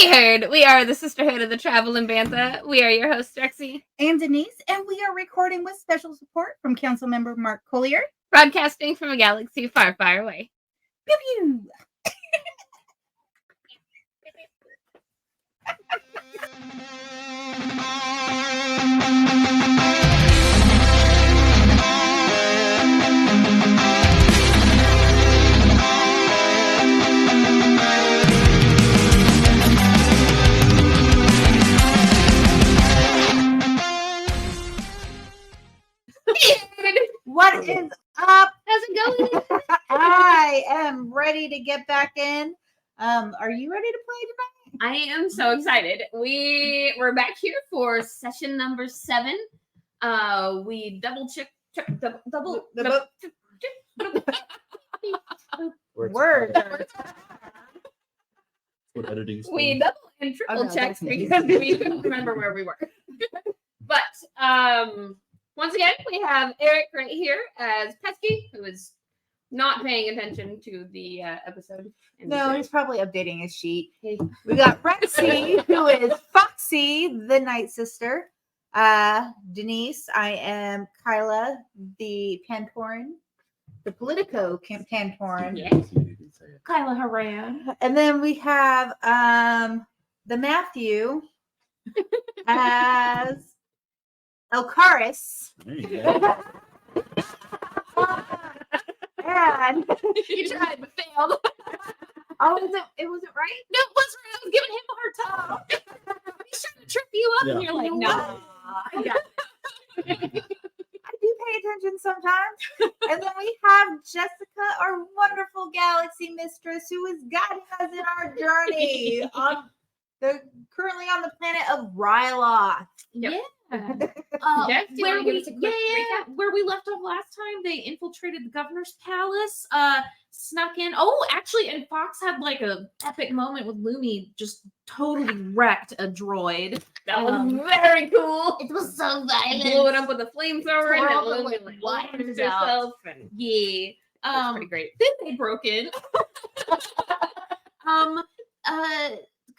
Weird. We are the Sisterhood of the Traveling Bantha. We are your hosts, Rexy and Denise, and we are recording with special support from Councilmember Mark Collier, broadcasting from a galaxy far, far away. Pew pew. What is up? How's it going? I am ready to get back in. Are you ready to play tonight? I am so excited. We're back here for session number 7. We Word. What editing? We double and triple checked because we couldn't remember where we were. But once again, we have Eric right here as Pesky, who is not paying attention to the episode. No, he's probably updating his sheet. We got Rexy, who is Foxy, the Night Sister. Denise, I am Kyla, the Pantoran, the Politico Pantoran. Yeah. Kyla Haran. And then we have the Matthew as Elkaris. And You tried but failed. it wasn't right? No, it was right. I was giving him a hard time. He's trying to trip you up, and you're like, no. I got it. I do pay attention sometimes. And then we have Jessica, our wonderful galaxy mistress, who is guiding us in our journey currently on the planet of Ryloth. Yep. Yeah. Do you Where want to give we us a quick recap? where we left off last time, they infiltrated the governor's palace, snuck in. Oh, actually, and Fox had like a epic moment with Lumi, just totally wrecked a droid. That was very cool. It was so violent. Blew it up with a flamethrower and Tore then all the, Lumi wires lighted out. herself. And Yeah. that's pretty great. Then they broke in.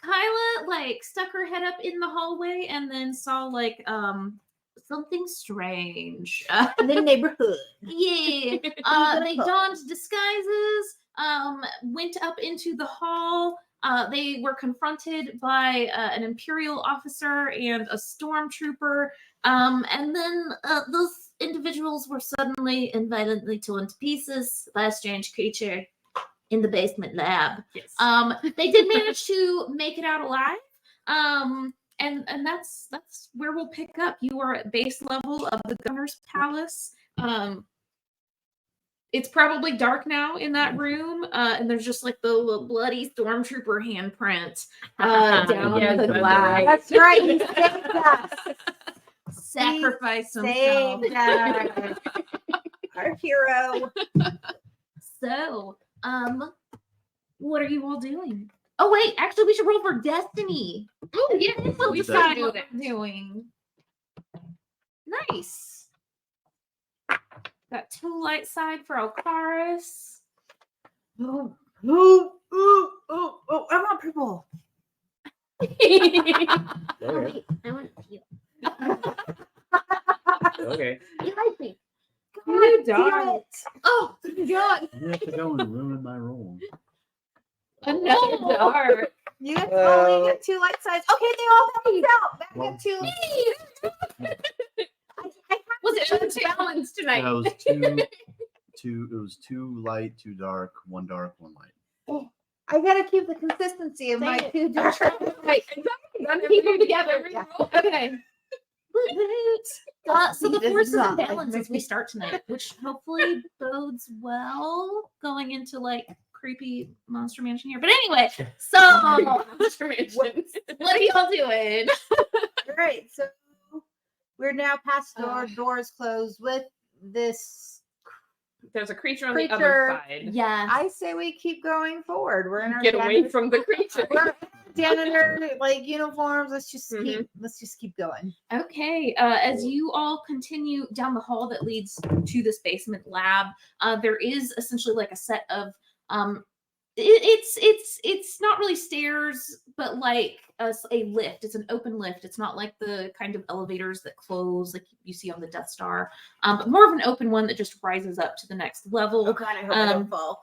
Kyla like stuck her head up in the hallway and then saw like something strange. In the neighborhood. Yeah. They donned disguises, went up into the hall. They were confronted by an Imperial officer and a stormtrooper. And then those individuals were suddenly and violently torn to pieces by a strange creature in the basement lab. Yes. They did manage to make it out alive. And that's where we'll pick up. You are at base level of the governor's palace. It's probably dark now in that room, and there's just like the little bloody stormtrooper handprint down the glass. That's right. He saved us. Sacrifice himself. Saved us. Our hero. So, what are you all doing? Oh wait, actually, we should roll for destiny. Oh, yeah. We'll We decide should what do that. we're doing. Nice. Got 2 light side for Elkaris. Oh, I want purple. Okay. Wait, I want you. Okay. You like me? God, darn damn it. Oh, God. You have to go and ruin my role. Another dark. You got you got 2 light sides. Okay, they all balance out. Back Well, up 2. Was it unbalanced tonight? Yeah, it was two. It was 2 light, 2 dark, 1 dark, 1 light. I gotta keep the consistency of my Dang 2 dark. Right, exactly. Gotta keep them together. Yeah. Okay. So the This is forces not of like balance as we start tonight, which hopefully bodes well going into like creepy monster mansion here. But anyway, so Monster Mansions. What are y'all doing? All right, so we're now past doors closed with this. There's a creature on the Creature. other side. yeah. I say we keep going forward. We're in our Get away from the creature. We're in janitor like uniforms. Let's just Mhm. keep going. Okay, as you all continue down the hall that leads to this basement lab, there is essentially like a set of It's not really stairs, but like a lift. It's an open lift. It's not like the kind of elevators that close like you see on the Death Star, but more of an open one that just rises up to the next level. Oh God, I hope I don't fall.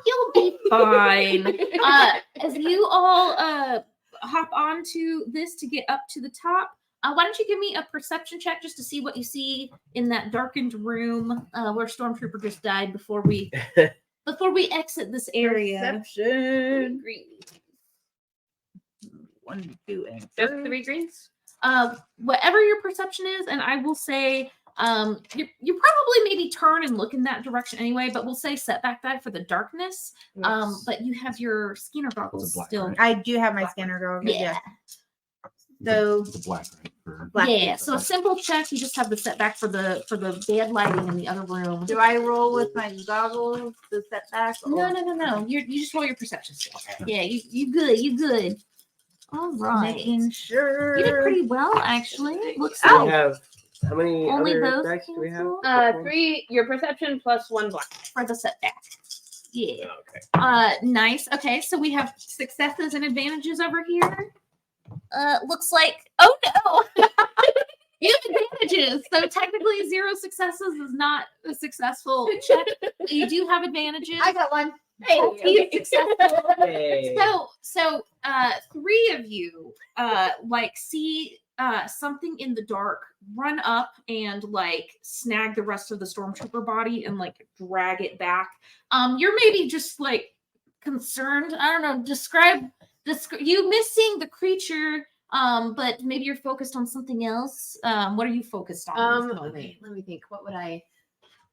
You'll be fine. As you all hop onto this to get up to the top, why don't you give me a perception check just to see what you see in that darkened room where Stormtrooper just died before we exit this area. Perception. Green. 1, 2, and Just 3. 3 greens. Whatever your perception is, and I will say you probably maybe turn and look in that direction anyway, but we'll say setback die for the darkness. But you have your scanner goggles It's a black, still. right? I do have my scanner going. Yeah. So It's a black, right? For black. Yeah, so a simple check, you just have the setback for the bad lighting in the other room. Do I roll with my goggles the setback? No. You just roll your perception skill. Yeah, you good. All right. Making sure. You did pretty well, actually. Looks We like have how many only other those dice do we have? cancel? 3, your perception plus 1 black. for the setback. Yeah. Okay. Nice. Okay, so we have successes and advantages over here. Looks like oh no. You have advantages. So technically 0 successes is not a successful check. But you do have advantages. I got one. Hey, He is successful. Yay. So 3 of you like see something in the dark run up and like snag the rest of the stormtrooper body and like drag it back. You're maybe just like concerned. I don't know. Describe you missing the creature. But maybe you're focused on something else. What are you focused on? This moment? Okay, let me think. What would I?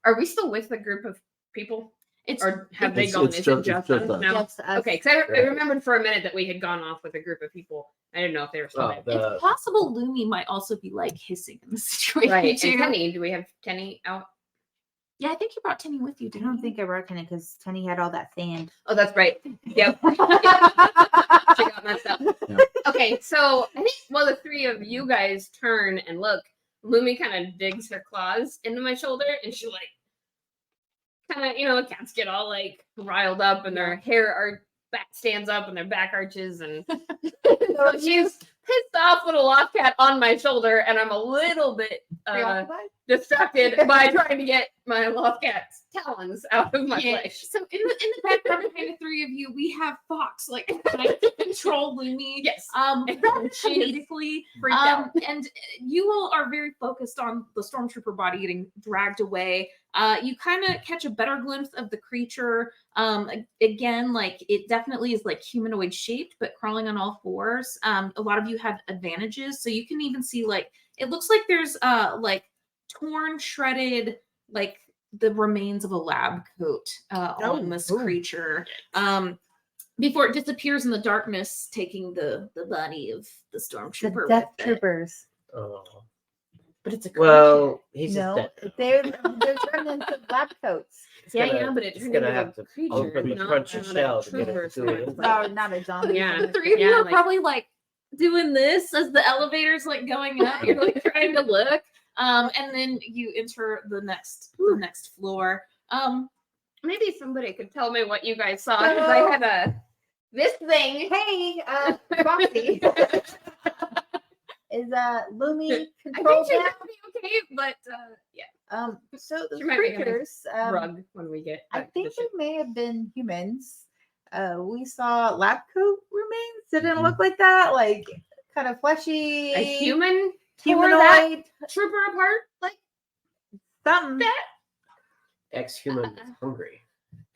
Are we still with the group of people, It's or have they It's- gone? it's Is just- it just it's just us us. now? Just us. Okay, because I remembered for a minute that we had gone off with a group of people. I didn't know if they were still Oh, there. the, it's possible Lumi might also be like hissing in the situation Right. too. And Tenny, do we have Tenny out? Yeah, I think you brought Tenny with you, I didn't don't you? think I brought Tenny because Tenny had all that sand. Oh, that's right. Yep. She got messed up. Yeah. Okay, so I think while the 3 of you guys turn and look, Lumi kind of digs her claws into my shoulder, and she like kind of, cats get all like riled up, and their hair back stands up, and their back arches, and so she's pissed off little lost cat on my shoulder, and I'm a little bit distracted by trying to get my lost cat's talons out of my flesh. So in the background behind the 3 of you, we have Fox like trying to control Lumi. Yes. Comedically. Freaked out. And you all are very focused on the stormtrooper body getting dragged away. You kind of catch a better glimpse of the creature. Again, like it definitely is like humanoid shaped, but crawling on all 4s. A lot of you have advantages, so you can even see like it looks like there's like torn, shredded, like the remains of a lab coat on this creature. Before it disappears in the darkness, taking the body of the stormtrooper. The Death with it. Troopers. oh. But it's a Well, he's No, just dead. they're turned into lab coats. It's Yeah, gonna- yeah, but it it's turned gonna into have a to creature, open the not crunch a shell to get trooper, it so to it's it. No, not a zombie. Yeah. The 3 of you Yeah, are like- probably like doing this as the elevator's like going up. You're like trying to look. And then you enter the next floor. Maybe somebody could tell me what you guys saw, because I had this thing. Hey, Foxy. Is Lumi I think controlled she's now? gonna be okay, but yeah, So the She might make a nice creatures, rug when we get. I back to think the they ship. may have been humans. We saw lab coat remains. Didn't Mhm. look like that. Like kind of fleshy. A human humanoid. trooper apart, like Something. Ex-human hungry.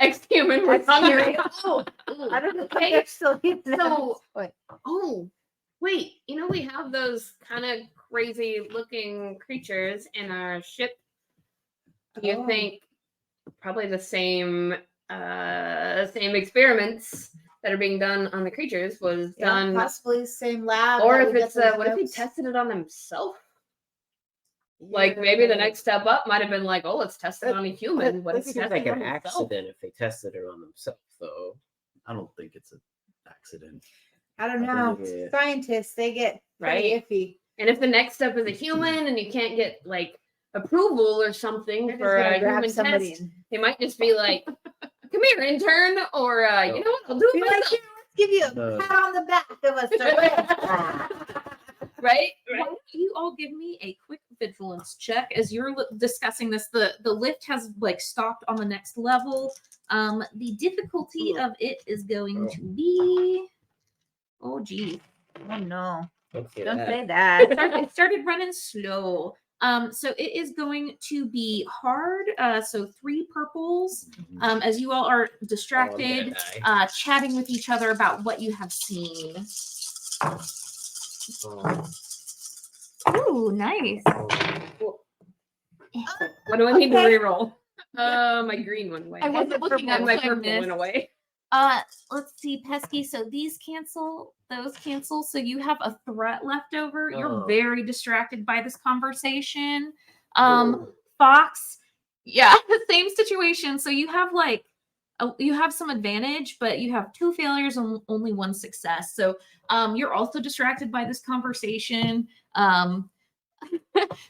ex-human was hungry. Ex-human. Oh, I don't know if okay. they're still human at So- this point. Oh, wait. We have those kind of crazy looking creatures in our ship. Do you Oh. think probably the same experiments that are being done on the creatures was Yeah, done, possibly the same lab. or that if we it's got those what if he notes. tested it on himself? Like maybe the next step up might have been like, oh, let's test it on a human. What It if he seems tested like it an on himself? accident if they tested it on themselves, though. I don't think it's an accident. I don't I know. think it- Scientists, they get pretty iffy. And if the next step is a human and you can't get like approval or something They're just for gonna a grab human somebody test, and they might just be like, because come here, intern, or you know what, I'll do Be it like, myself. "Here, let's give you a No. pat on the back of us. Right? Why don't you all give me a quick vigilance check as you're discussing this? The lift has like stopped on the next level. The difficulty of it is going to be, oh gee, Oh no! Don't say Don't that. say that. it started running slow. So it is going to be hard. So 3 purples. As you all are distracted, chatting with each other about what you have seen. Oh, Ooh, nice. What do I need to Okay. reroll? My green went away. I wasn't looking at And my so I purple missed. went away. Let's see, Pesky. So these cancel, those cancel. So you have a threat left over. You're Oh. very distracted by this conversation. Oh. Fox, yeah, same situation. So you have like, you have some advantage, but you have 2 failures and only 1 success. So you're also distracted by this conversation.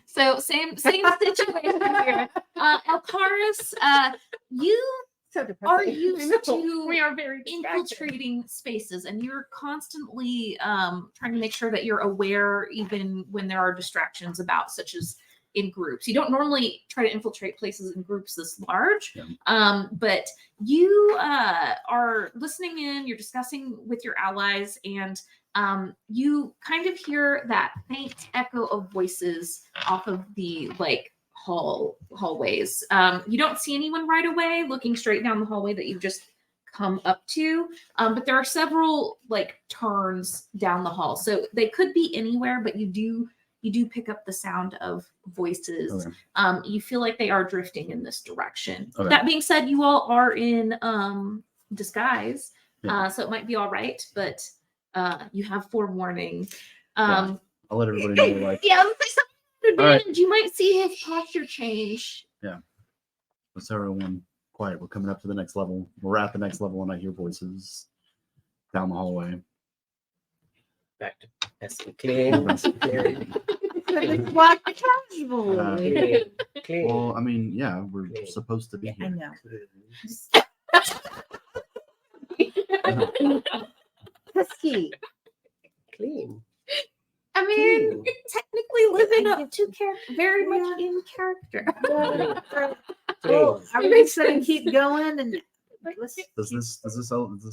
So same situation here. Alcaris, you So are depressing. used to We are very distracted. infiltrating spaces, and you're constantly trying to make sure that you're aware even when there are distractions about, such as in groups. You don't normally try to infiltrate places in groups this large, but you are listening in, you're discussing with your allies, and you kind of hear that faint echo of voices off of the like hallways. You don't see anyone right away looking straight down the hallway that you've just come up to, but there are several like turns down the hall, so they could be anywhere, but you do pick up the sound of voices. Okay. You feel like they are drifting in this direction. Okay. That being said, you all are in disguise, Yeah. so it might be all right, but you have forewarning. I'll let everybody know. Like, Yeah, let's say something All right. advantage. You might see his posture change. let's everyone quiet. We're coming up to the next level. We're at the next level, and I hear voices down the hallway. Back to pesky clean. Walk casually. Uh, Clean. Well, I mean, yeah, we're Clean. supposed to be Yeah, I here. know. Pesky. Clean. I mean, Clean. technically living up to character, very much in character. Well, are we just gonna keep going and let's Does this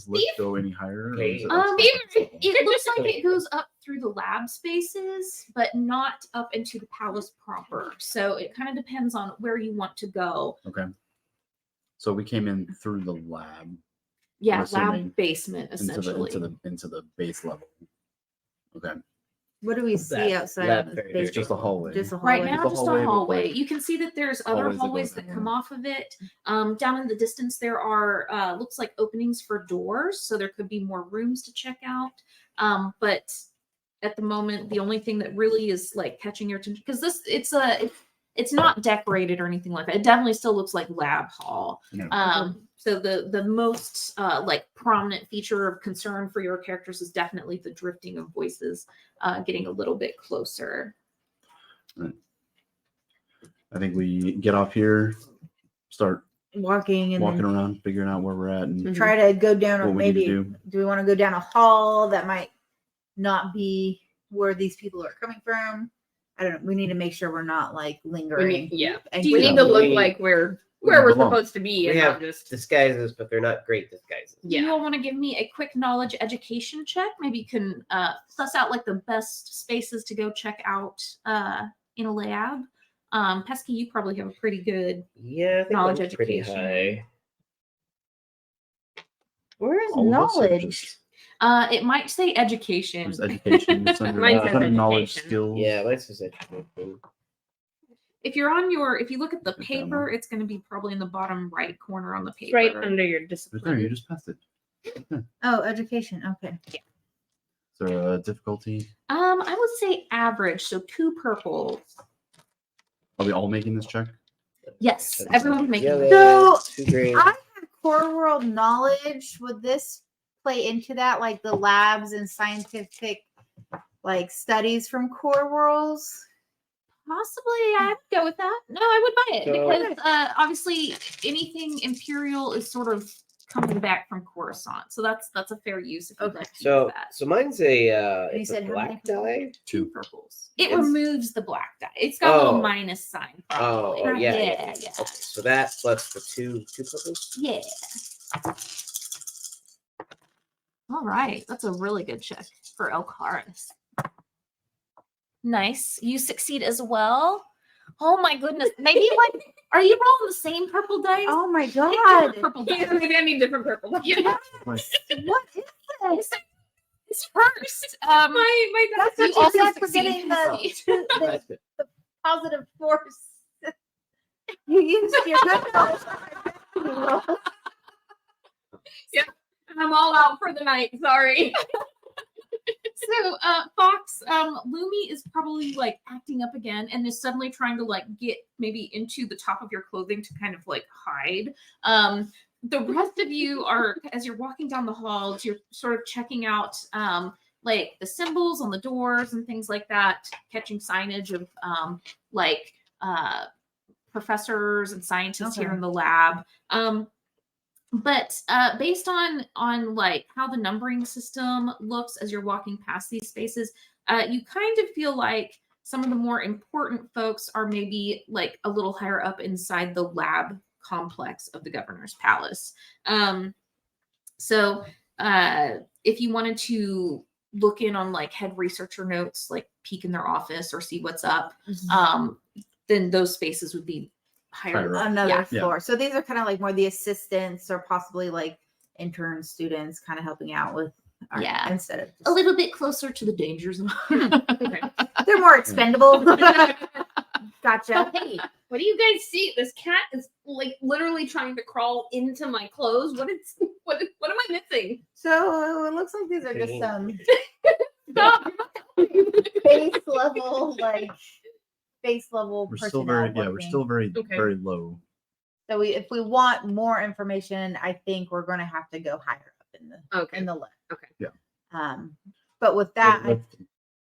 lift go any higher? Or is it It looks like it goes up through the lab spaces, but not up into the palace proper. So it kind of depends on where you want to go. Okay. So we came in through the lab Yeah, assuming lab basement essentially. into the base level. Okay. what do we see That outside lab of this very base? It's just a hallway. Just a hallway. Right now, The just a hallway with, hallway. like, You can see that there's other hallways that go hallways that down. come off of it. Down in the distance, there are looks like openings for doors, so there could be more rooms to check out. But at the moment, the only thing that really is like catching your attention, because it's not decorated or anything like that. It definitely still looks like lab hall. Yeah. So the most like prominent feature of concern for your characters is definitely the drifting of voices getting a little bit closer. I think we get off here, start Walking and walking then around, figuring out where we're at, and try to go down, or what we need maybe to do. do. We want to go down a hall that might not be where these people are coming from? I don't know. We need to make sure we're not like lingering. Yeah. And We need to killing. look We- like where we we're belong. supposed to be, We and have not just disguises, but they're not great disguises. Do you all want to give me a quick knowledge education check? Maybe you can suss out like the best spaces to go check out in a lab. Pesky, you probably have a pretty good. Yeah, I think Knowledge mine's pretty education. high. Where is All of us are knowledge? just- It might say education. There's education. It's under, Mine it's says under knowledge, education. skills. Yeah, mine's just education. If you look at the Put down paper, it's going to be probably in the bottom right corner on the paper. right under your Right there, discipline. you just passed it. Oh, education. Okay. Is there a difficulty? I would say average, so 2 purples. Are we all making this check? Yes, That's everyone's making Yellow, So, 2 green. I have core world knowledge. Would this play into that, like the labs and scientific like studies from core worlds? Possibly, I would go with that. No, I would buy it So- because obviously anything Imperial is sort of coming back from Coruscant, so that's a fair use if you'd like to use So that. so mine's a You it's a said how many black dye. Two purples. It It's- removes the black dye. It's got a little Oh. minus sign. Oh, Probably. yeah. yeah. Okay, so that plus the two purples. Yeah. All right, that's a really good check for Elkaris. Nice. You succeed as well. Oh my goodness. Maybe like, are you rolling the same purple dice? Oh my Pick god. different purple dice. Maybe I need different purple. Yeah. What is this? It's first. My That's You what you also get for succeed. getting the That's good. positive force. You used your good roll. I'm all out for the night. Sorry. So, Fox, Lumi is probably like acting up again and is suddenly trying to like get maybe into the top of your clothing to kind of like hide. The rest of you are, as you're walking down the halls, you're sort of checking out like the symbols on the doors and things like that, catching signage of like professors and scientists here Okay. in the lab. But based on like how the numbering system looks as you're walking past these spaces, you kind of feel like some of the more important folks are maybe like a little higher up inside the lab complex of the governor's palace. So if you wanted to look in on like head researcher notes, like peek in their office or see what's up, then those spaces would be higher up. Another Yeah. floor. So these are kind of like more the assistants or possibly like intern students kind of helping out with Yeah. instead of A just, little bit closer to the danger zone. Okay. they're more expendable. Gotcha. Hey, what do you guys see? This cat is like literally trying to crawl into my clothes. What am I missing? So it looks like these are just Clean. some Stop. base level We're still very personnel we're working. still very Okay. very low. So if we want more information, I think we're going to have to go higher up Okay. in the lift. Okay. Yeah. But with that, The lift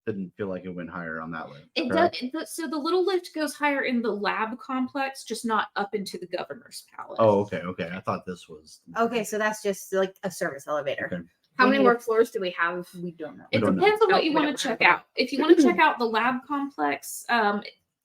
didn't feel like it went higher on that lift. It correct? does. So the little lift goes higher in the lab complex, just not up into the governor's palace. Oh, okay. I thought this was okay, so that's just like a service elevator. Okay. How We many need more floors do we have? We don't know. We It don't know. depends on Oh, what you we want don't to check have out. If you want to check out the lab complex,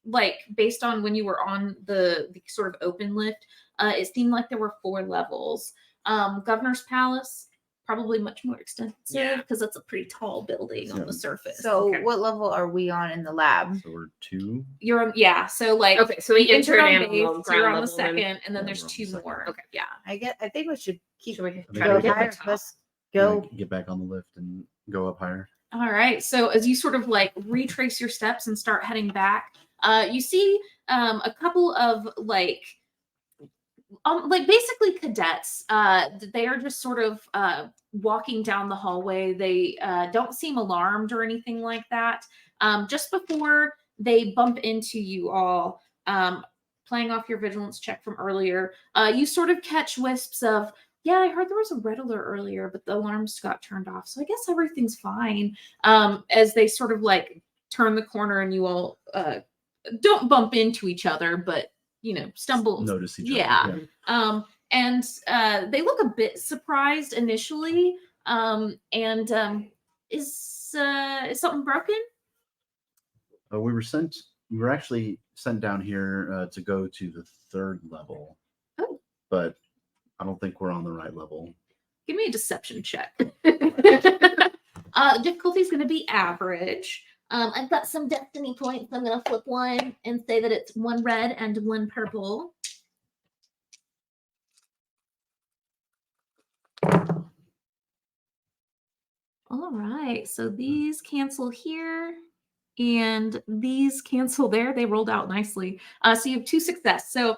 like based on when you were on the sort of open lift, it seemed like there were 4 levels. Governor's Palace, probably much more extensive Yeah. because it's a pretty tall building on Yeah. the surface. So Okay. what level are we on in the lab? So we're 2. You're on, yeah. So like, Okay, so we you entered entered on animal base, you're ground on the level then. second, and then Yeah, there's we're on 2 the second. more. Okay. Yeah. I think we should keep Should we think try to we get higher. the top? Let's go. Get back on the lift and go up higher. All right. So as you sort of like retrace your steps and start heading back, you see a couple of like basically cadets. They are just sort of walking down the hallway. They don't seem alarmed or anything like that. Just before they bump into you all, playing off your vigilance check from earlier, you sort of catch wisps of, yeah, I heard there was a red alert earlier, but the alarms got turned off. So I guess everything's fine. As they sort of like turn the corner and you all don't bump into each other, but stumble. Notice each Yeah. other. And they look a bit surprised initially. Is something broken? We were actually sent down here to go to the 3rd level. Oh. But I don't think we're on the right level. Give me a deception check. Difficulty is going to be average. I've got some destiny points. I'm going to flip one and say that it's 1 red and 1 purple. All right, so these cancel here and these cancel there. They rolled out nicely. So you have 2 success. So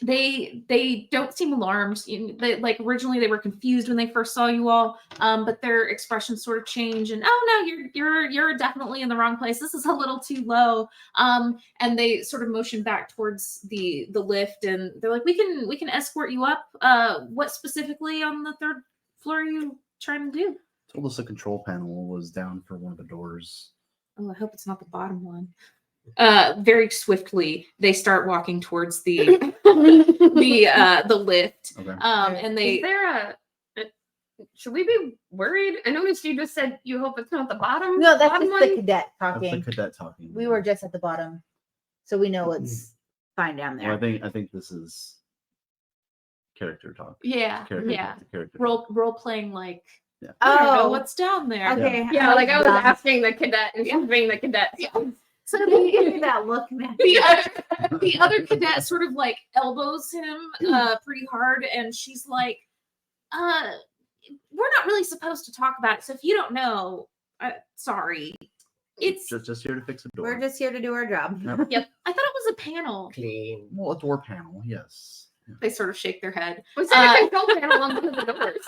they don't seem alarmed. Like originally they were confused when they first saw you all, but their expressions sort of change and, oh no, you're definitely in the wrong place. This is a little too low. And they sort of motion back towards the lift and they're like, we can escort you up. What specifically on the 3rd floor are you trying to do? Told us the control panel was down for one of the doors. Oh, I hope it's not the bottom one. very swiftly, they start walking towards the the lift. Okay. And they Is there should we be worried? I noticed you just said you hope it's not the bottom. No, that's bottom just the one. cadet That's talking. the cadet talking. We were just at the bottom, so we know it's fine down there. Well, I think this is character talk. yeah, Character yeah. talk, character role playing like Yeah. I don't know Oh, what's down there. okay. Yeah, like I was dumb. asking the cadet and she's being the cadet. So You give me that look, man. the other cadet sort of like elbows him pretty hard, and she's like, we're not really supposed to talk about it, so if you don't know, sorry. It's just here to fix a door. We're just here to do our job. Yep. I thought it was a panel. Clean. Well, a door panel, yes. Yeah. They sort of shake their head. Was there a control panel on one of the doors?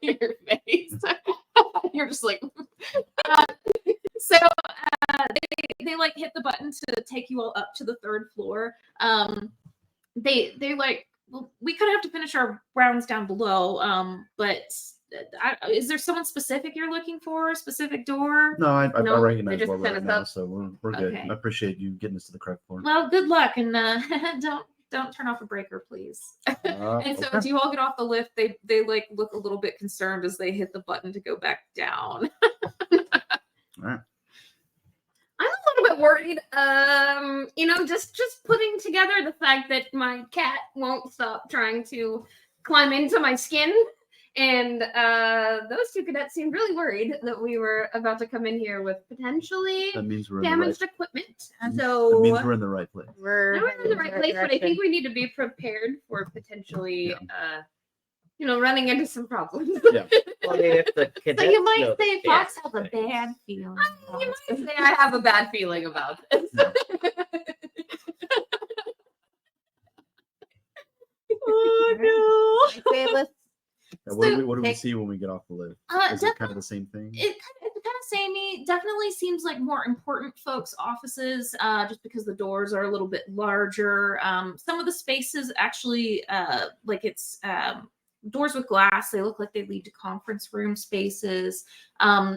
Your face. You're just like so they like hit the button to take you all up to the third floor. They like, well, we kind of have to finish our rounds down below, but is there someone specific you're looking for? A specific door? No, I No, they recognize just where we're sent at us now, up. so we're good. Okay. I appreciate you getting us to the correct floor. Well, good luck, and don't turn off a breaker, please. And so Okay. as you all get off the lift, they like look a little bit concerned as they hit the button to go back down. All right. I'm a little bit worried. Just putting together the fact that my cat won't stop trying to climb into my skin. And those two cadets seemed really worried that we were about to come in here with potentially That means we're in the damaged right. equipment. That So means we're in the right place. now we're in the right place, but I direction. think we need to be prepared for potentially, running into some problems. Yeah. Well, I mean, if the So cadets you might know the say Fox has a things. bad feeling. You might say I have a bad feeling about this. Oh Okay, let's Yeah, what do we take- see when we get off the lift? no. Is it kind of the same thing? It's kind of samey. Definitely seems like more important folks' offices, just because the doors are a little bit larger. Some of the spaces actually, like it's doors with glass. They look like they lead to conference room spaces.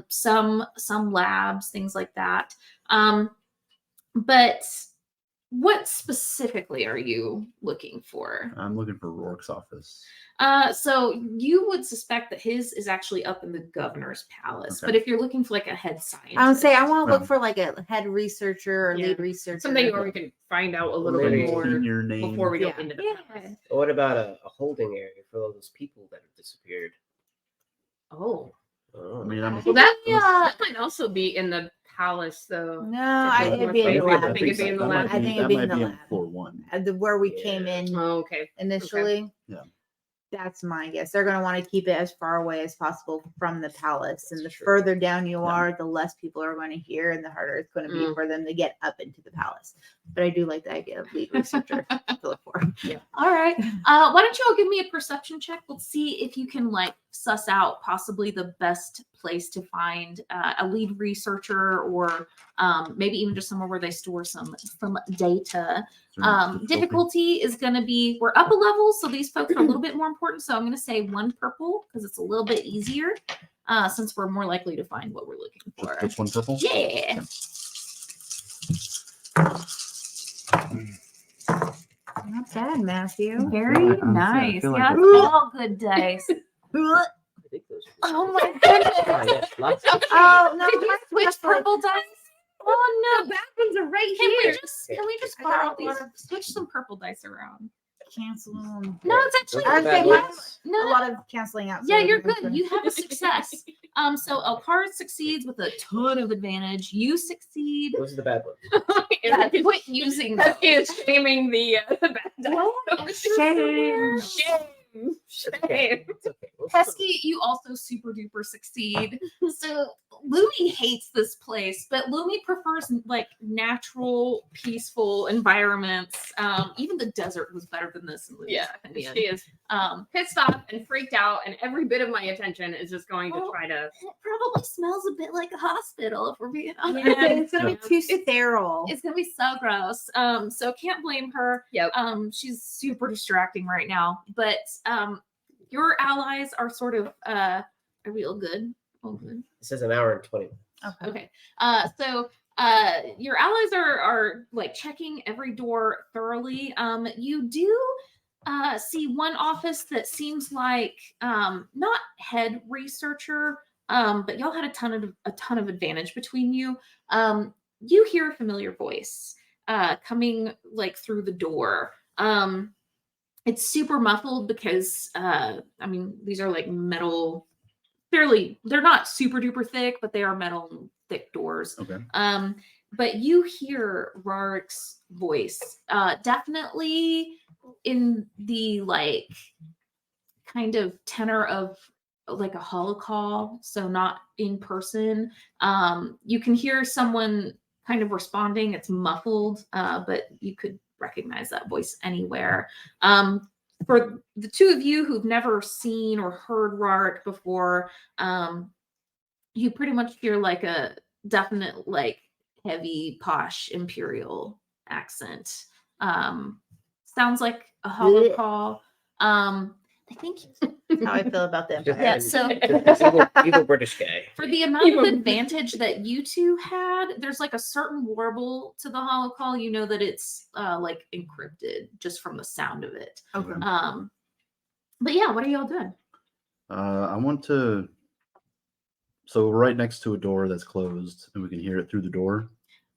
Some labs, things like that. But what specifically are you looking for? I'm looking for Rourke's office. So you would suspect that his is actually up in the governor's palace. Okay. But if you're looking for like a head scientist, I would say I want to Well- look for like a head researcher or Yeah. lead researcher. Something where we can find out a little Maybe bit more Your name. before we go Yeah. into the yeah. palace. What about a holding area for all those people that have disappeared? Oh. Oh. I mean, I'm. Well, that, Yeah. that might also be in the palace, though. No, it'd be in Maybe the I lab. think it'd be in the that lab. might I think it'd that be might in the be lab. floor one. Where we Yeah. came in Oh, okay. initially. Yeah. That's my guess. They're going to want to keep it as far away as possible from the palace. And the That's true. further down you Yeah. are, the less people are going to hear and the harder it's going to be Mm. for them to get up into the palace. But I do like the idea of lead researcher to look for. All right. Why don't you all give me a perception check? Let's see if you can like suss out possibly the best place to find a lead researcher, or maybe even just somewhere where they store some data. Difficulty is going to be, we're up a level, so these folks are a little bit more important. So I'm going to say 1 purple because it's a little bit easier, since we're more likely to find what we're looking for. Just one purple. Yeah. Not bad, Matthew. Very I feel nice. like Yeah, it's- it's all good dice. I think those are- Oh my goodness. Ah, yes, lots of- Oh, no. Did you switch purple dice? Oh no. The bad ones are right Can here. we just I got borrow a these? lot of- Switch some purple dice around. Cancel them. No, it's actually Those are I'd bad say ones. a no. lot of canceling out. Yeah, so you're everyone's good. gonna- You have a success. So Alcara succeeds with a ton of advantage. You succeed. Those are the bad ones. Yeah, quit using That those. is shaming the bad dice. Shame. Shame. It's okay. It's okay. We'll Pesky, you also super duper succeed. So Lumi hates this place, but Lumi prefers like natural, peaceful environments. Even the desert was better than this in Lumi's Yeah, opinion. she is pissed off and freaked out, and every bit of my attention is just going to Well, try to. It probably smells a bit like a hospital, if we're being honest. Yeah, it's gonna be too It's- sterile. It's gonna be so gross. So can't blame her. Yep. She's super distracting right now. But your allies are sort of are we all good? All good. It says an hour and 20 minutes. Okay. Okay. So Your allies are like checking every door thoroughly. You do see one office that seems like not head researcher, but y'all had a ton of advantage between you. You hear a familiar voice coming like through the door. It's super muffled because I mean these are like metal, they're not super duper thick, but they are metal thick doors. Okay. But you hear Rarik's voice, definitely in the like kind of tenor of like a holocall, so not in person. You can hear someone kind of responding. It's muffled, but you could recognize that voice anywhere. For the two of you who've never seen or heard Rarik before, you pretty much hear like a definite like heavy posh imperial accent. Sounds like a holocall. I think That's how I feel about them. Just- yeah, so This evil British guy. for the amount of advantage that you two had, there's like a certain warble to the holocall. You know that it's like encrypted just from the sound of it. Okay. But yeah, what are y'all doing? I want to. So right next to a door that's closed, and we can hear it through the door.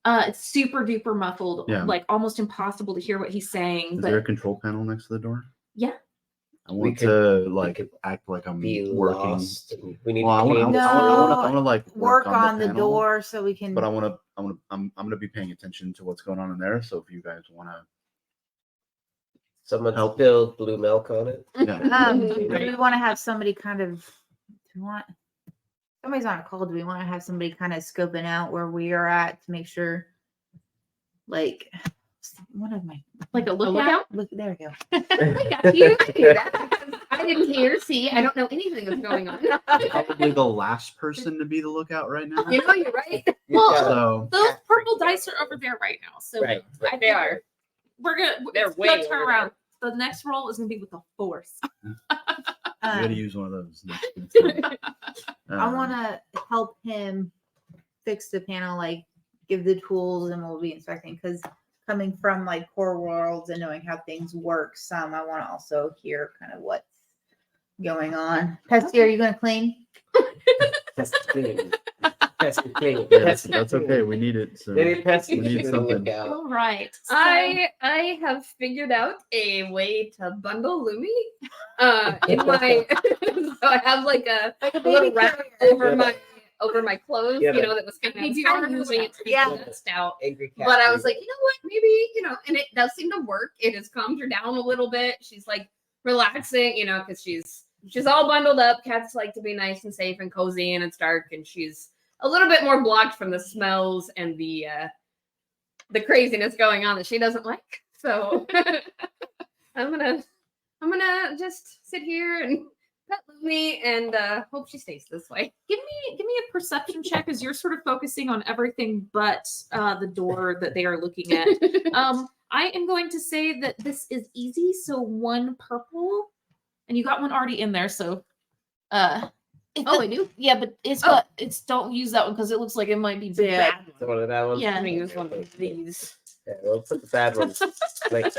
It's super duper muffled, Yeah. like almost impossible to hear what he's saying. Is But there a control panel next to the door? yeah, I We want could- to we like could act like I'm Be working. lost. We need Well, I to want clean to. this No. room. I want to like Work on the panel, door so we can. but I'm gonna be paying attention to what's going on in there. So if you guys want to, Someone Help. spilled blue milk on it. yeah, do we want to have somebody kind of? Do we want? Somebody's on a call. Do we want to have somebody kind of scoping out where we are at to make sure? Like, one of my like a lookout? lookout. look. There we go. I got you. I knew that because I didn't hear. See, I don't know anything that's going on. probably the last person to be the lookout right now. You know, you're right. Well, So Those Cat purple freak dice are over there right now. So Right. I They are. We're gonna. They're it's way gonna over turn there. around. The next roll is gonna be with the force. we got to Um, use one of those. Next time. I want to help him fix the panel, like give the tools, and we'll be inspecting. Because coming from like core worlds and knowing how things work, I want to also hear kind of what's going on. Pesty, are you going to clean? That's clean. That's clean. Yeah, that's okay. We need it. So Maybe Pesky we need should something. look out. All right. So, I have figured out a way to bundle Lumi in my so I have like a little wrap over my clothes, Yeah, you know, that was kind of using it to be Yeah. balanced out. Angry cat. But I was like, you know what, maybe, you know, and it does seem to work. It has calmed her down a little bit. She's like relaxing, you know, because she's all bundled up. Cats like to be nice and safe and cozy, and it's dark, and she's a little bit more blocked from the smells and the craziness going on that she doesn't like. So I'm gonna just sit here and pet Lumi and hope she stays this way. give me a perception check as you're sort of focusing on everything but the door that they are looking at. I am going to say that this is easy. So 1 purple, and you got one already in there. So, Oh, I do. Yeah, but it's Oh. it's don't use that one because it looks like it might be Yeah. bad. So one of that one. Yeah. I'm gonna use one of these. Yeah, we'll put the bad ones like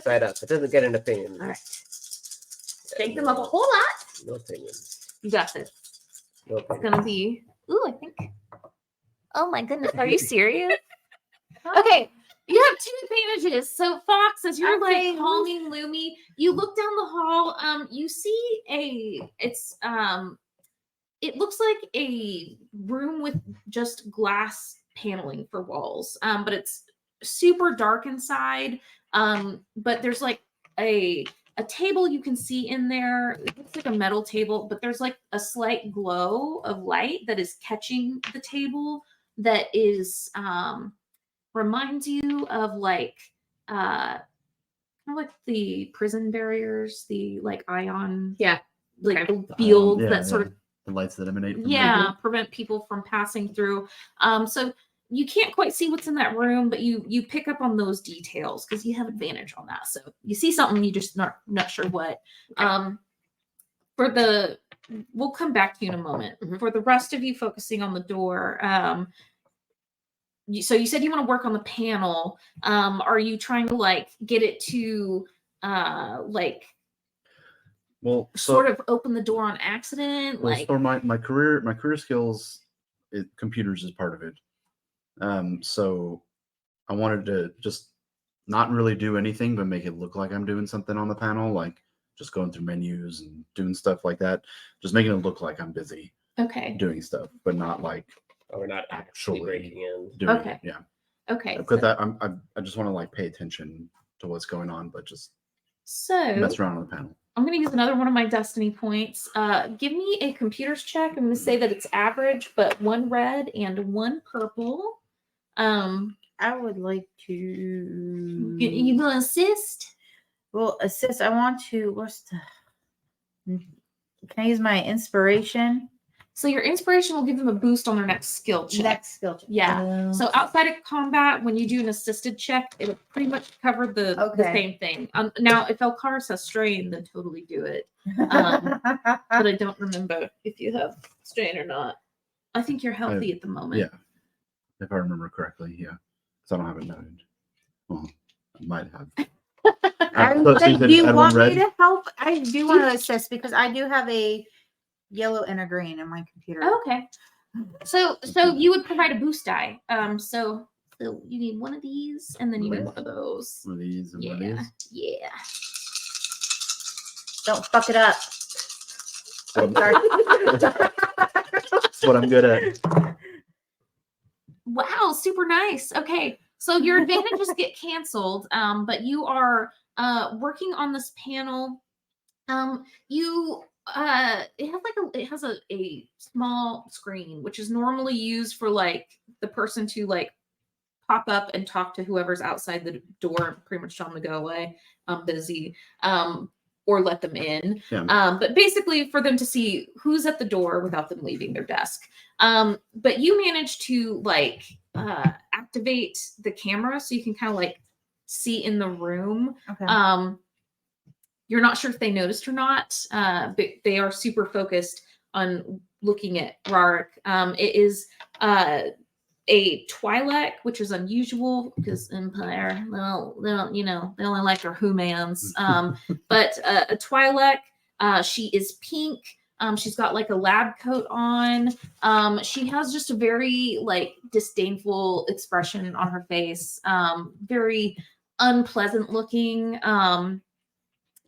side up. It doesn't get an opinion. All right. Shake them up a whole lot. No opinion. You got this. No It's opinion. gonna be. Ooh, I think. Oh my goodness, are you serious? Okay, you have 2 advantages. So Fox, as you're like Okay. calming Lumi, you look down the hall. You see it looks like a room with just glass paneling for walls. But it's super dark inside. But there's like a table you can see in there. It looks like a metal table, but there's like a slight glow of light that is catching the table that is reminds you of like kind of like the prison barriers, the like ion Yeah. like Okay. fields Yeah, that sort yeah. of The lights that emanate from yeah prevent people from passing through. So you can't quite see what's in that room, but you pick up on those details because you have advantage on that. So you see something, you just not sure what. Okay. We'll come back to you in a moment. Mhm. For the rest of you focusing on the door, so you said you want to work on the panel. Are you trying to like get it to like Well, sort of open the door on accident? well, Like, for my career skills, computers is part of it. So I wanted to just not really do anything, but make it look like I'm doing something on the panel, like just going through menus and doing stuff like that. Just making it look like I'm busy okay, doing stuff, but not like Oh, we're not actually Actually. breaking in. doing Okay. it. Yeah. okay. Because that I just want to like pay attention to what's going on, but just So mess around on the panel. I'm going to use another one of my destiny points. Give me a computers check. I'm going to say that it's average, but 1 red and 1 purple. I would like to. You going to assist? Well, assist. I want to. What's the? Can I use my inspiration? So your inspiration will give them a boost on their next skill check. Next skill check. Yeah. So outside of combat, when you do an assisted check, it'll pretty much cover the Okay. same thing. Now, if Elkaris has strain, then totally do it. But I don't remember if you have strain or not. I think you're healthy at the moment. Yeah. If I remember correctly, yeah. So I don't have it noted. Well, I might have. So you said do you add want one me red? to help? I do want to assist because I do have a yellow and a green in my computer. Okay. So you would provide a boost die. So you need one of these and then you need one of those. One of these and one of Yeah. these. Yeah. Don't fuck it up. That's what I'm good at. Wow, super nice. Okay. So your advantages get canceled, but you are working on this panel. It has a small screen, which is normally used for like the person to like pop up and talk to whoever's outside the door, pretty much tell them to go away. I'm busy. Or let them in. Yeah. But basically for them to see who's at the door without them leaving their desk. But you manage to like activate the camera so you can kind of like see in the room. Okay. You're not sure if they noticed or not, but they are super focused on looking at Rarik. It is a Twi'lek, which is unusual because Empire, they don't, they only like their humans. But a Twi'lek, she is pink. She's got like a lab coat on. She has just a very like disdainful expression on her face. Very unpleasant looking.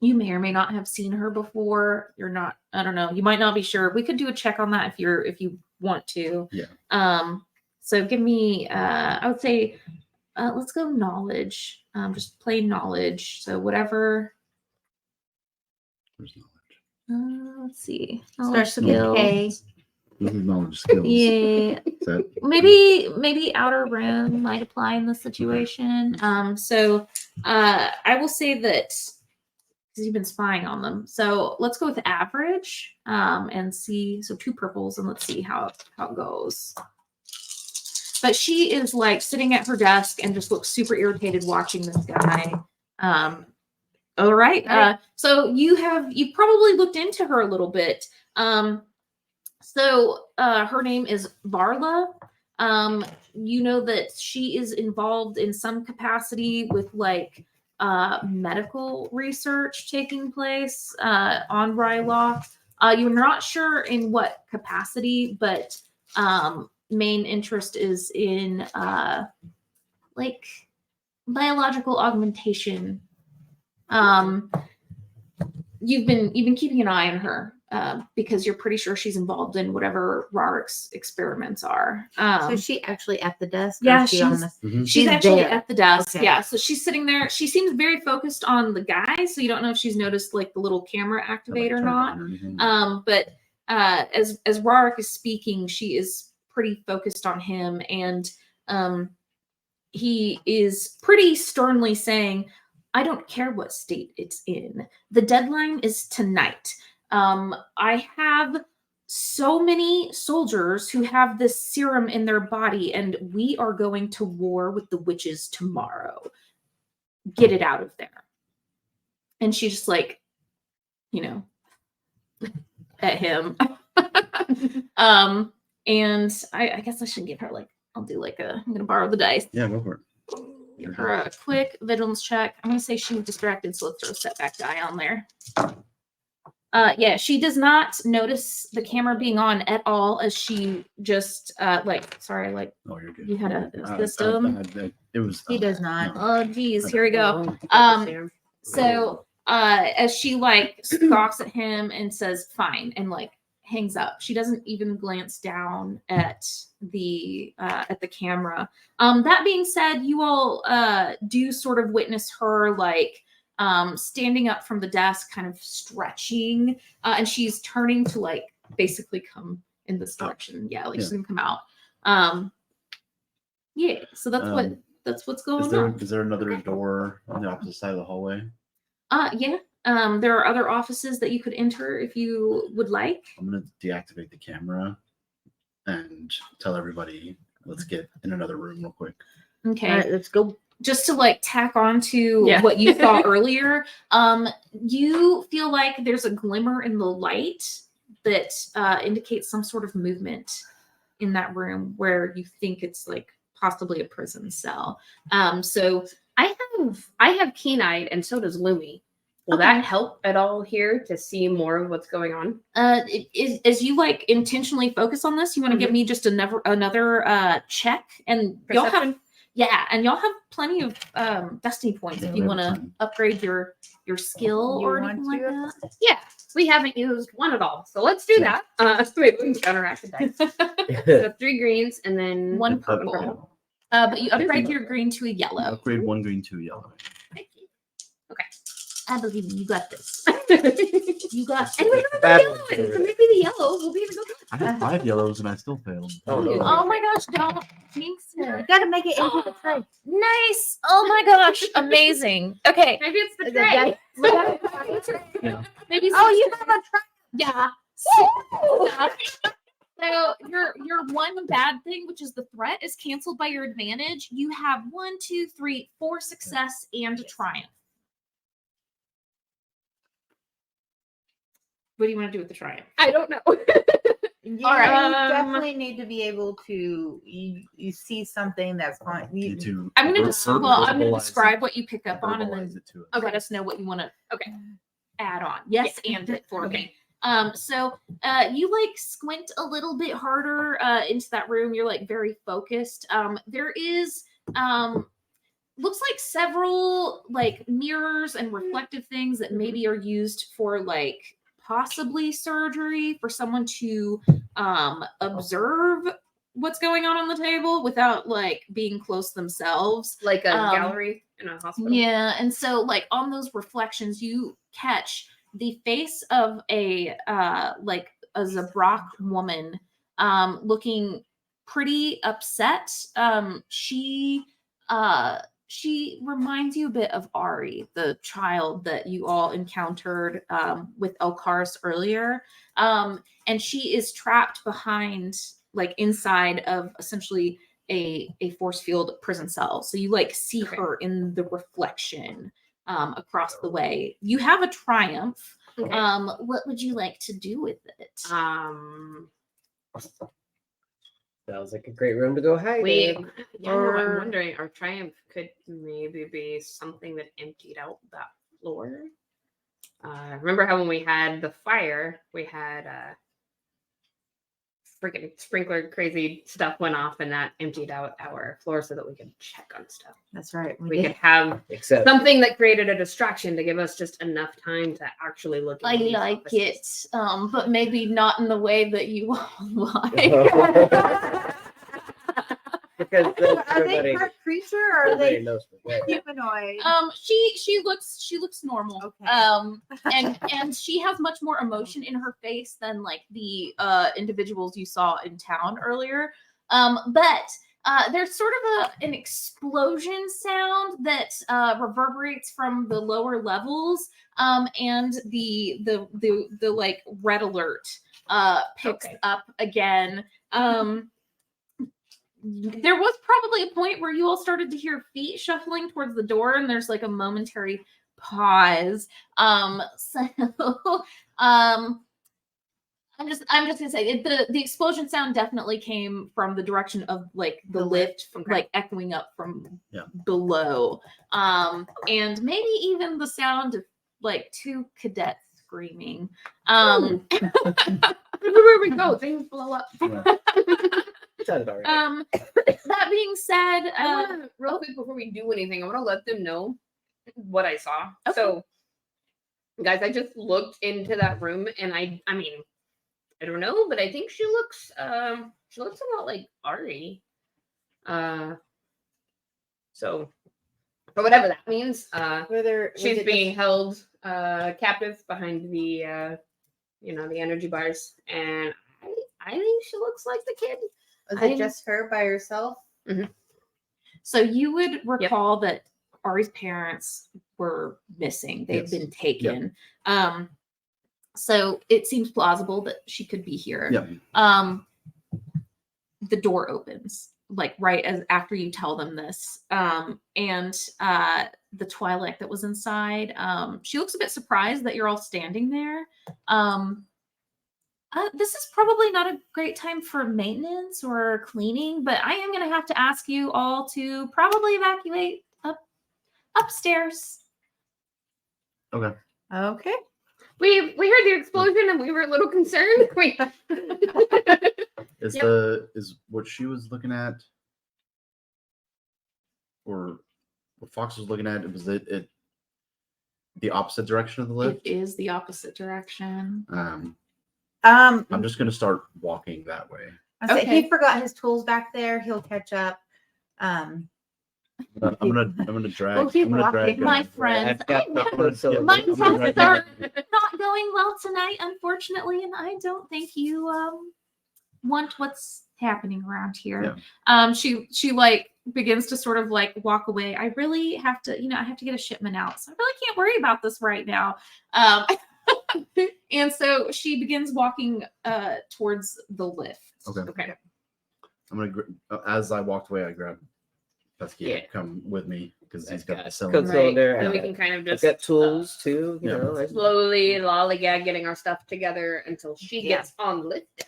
You may or may not have seen her before. You're not, I don't know. You might not be sure. We could do a check on that if you want to. Yeah. So give me, I would say, let's go knowledge. Just plain knowledge. So whatever. Where's knowledge? Let's see. Knowledge Starts with a skill. K. This is knowledge skills. Yeah. Is that- Maybe outer rim might apply in this situation. So I will say that because you've been spying on them. So let's go with average and see. So 2 purples and let's see how it goes. But she is like sitting at her desk and just looks super irritated watching this guy. All right. So you've probably looked into her a little bit. So her name is Varla. You know that she is involved in some capacity with like medical research taking place on Ryloth. You're not sure in what capacity, but main interest is in like biological augmentation. You've been keeping an eye on her because you're pretty sure she's involved in whatever Rarik's experiments are. So is she actually at the desk? Or Yeah, is she on she's- the... Mhm. She's actually there. at the desk. Okay. Yeah. So she's sitting there. She seems very focused on the guy. So you don't know if she's noticed like the little camera Have I activate or turned it not. on or anything? But as Rarik is speaking, she is pretty focused on him, and he is pretty sternly saying, "I don't care what state it's in. The deadline is tonight. I have so many soldiers who have this serum in their body, and we are going to war with the witches tomorrow. Get it out of there." And she's just like, at him. And I guess I should give her like I'll do like I'm gonna borrow the dice. Yeah, go for it. Give her a quick vigilance check. I'm gonna say she was distracted, so let's throw a setback die on there. Yeah, she does not notice the camera being on at all as she just sorry, Oh, you're good. you had a system. It was. He does not. No. Oh geez, here we go. Oh, So as she scoffs at him and says fine and hangs up, she doesn't even glance down at the camera. That being said, you all do sort of witness her standing up from the desk, kind of stretching, and she's turning to basically come in this direction. Yeah, she's gonna come out. Yeah, so that's what's going on. Is there another door on the opposite side of the hallway? Yeah. There are other offices that you could enter if you would like. I'm gonna deactivate the camera and tell everybody, let's get in another room real quick. Okay. All right, let's go. Just to tack on to what you saw earlier, you feel like there's a glimmer in the light that indicates some sort of movement in that room where you think it's possibly a prison cell. So I have keen-eyed, and so does Lumi. Will that help at all here to see more of what's going on? As you intentionally focus on this, you want to give me just another check, and y'all have y'all have plenty of destiny points if you want to upgrade your skill You or want anything like to? that. Yeah, we haven't used one at all, so let's do that. Maybe we can counteract the dice. So 3 greens and then One purple. But you upgrade your green to a yellow. Upgrade 1 green, 2 yellow. Thank you. Okay. I believe you got this. And You got we this. have Bad the yellow one. one, so maybe the yellow will be able to go. I had 5 yellows and I still failed. Oh, no. Oh my gosh, don't jinx it. Gotta make it into the tray. Nice. Oh my gosh, amazing. Okay. Maybe it's the The tray. Yeah. Maybe Oh, you have a tray. yeah. So your one bad thing, which is the threat, is canceled by your advantage. You have 1, 2, 3, 4 success and a triumph. What do you want to do with the triumph? I don't know. You All right. definitely need to be able to. You see something that's going. Need to I'm gonna verbalize describe what you pick up on, and then verbalize it to us. let us know what you want to Okay. add on. Yes, and it for me. So you squint a little bit harder into that room. You're very focused. There is looks like several mirrors and reflective things that maybe are used for possibly surgery for someone to observe what's going on the table without being close themselves. Like a gallery in a hospital. Yeah, and so on those reflections, you catch the face of a Zabrak woman, looking pretty upset. She reminds you a bit of Ari, the child that you all encountered with Elkaris earlier. And she is trapped behind, inside of essentially a force field prison cell. So you see her in the reflection across the way. You have a triumph. Okay. What would you like to do with it? Sounds like a great room to go hide Wait, in. yeah, no, I'm wondering, our triumph could maybe be something that emptied out that floor. Remember how when we had the fire, we had freaking sprinkler crazy stuff went off and that emptied out our floor so that we could check on stuff. That's right. We could have Except something that created a distraction to give us just enough time to actually look at I these like offices. it, but maybe not in the way that you all like. because then Are they everybody, part creature or are everybody they knows what they humanoid? She looks normal. Okay. And she has much more emotion in her face than the individuals you saw in town earlier. But there's sort of an explosion sound that reverberates from the lower levels, and the red alert picks up again. There was probably a point where you all started to hear feet shuffling towards the door, and there's a momentary pause. I'm just gonna say the explosion sound definitely came from the direction of like the lift, Okay. like echoing up from Yeah. below, and maybe even the sound of like two cadets screaming. Everywhere we go, things blow up. Sounded all right. That being said, I want to real quick before we do anything, I want to let them know what I saw. Okay. So, guys, I just looked into that room, and I mean, I don't know, but I think she looks a lot like Ari. So, for whatever that means, Whether she's being held captive behind the the energy bars, and I think she looks like the kid. Was I'm- it just her by herself? so you would recall that Ari's parents were missing. They've Yes. been taken. So it seems plausible that she could be here. Yeah. The door opens like right as after you tell them this. And the Twilight that was inside, she looks a bit surprised that you're all standing there. This is probably not a great time for maintenance or cleaning, but I am going to have to ask you all to probably evacuate upstairs. Okay. Okay. We heard the explosion, and we were a little concerned. Is Yep. is what she was looking at, or what Fox was looking at? Was it the opposite direction of the It lift? is the opposite direction. I'm just gonna start walking that way. Okay. Okay. He forgot his tools back there. He'll catch up. I'm gonna drag. We'll keep I'm gonna drag. walking. My him. friends, I've got I'm gonna- so yeah, my I'm gonna tests drag are him. not going well tonight, unfortunately, and I don't think you want what's happening around here. She like begins to sort of like walk away. I really have to, I have to get a shipment out, so I really can't worry about this right now. And so she begins walking towards the lift. Okay. I'm gonna as I walked away, I grabbed Pesky Yeah. to come with me because he's got the Code cylinder. cylinder. And we I've can kind of I've just got tools too. You yeah. know, I- slowly lollygag getting our stuff together until she Yeah. gets on the lift.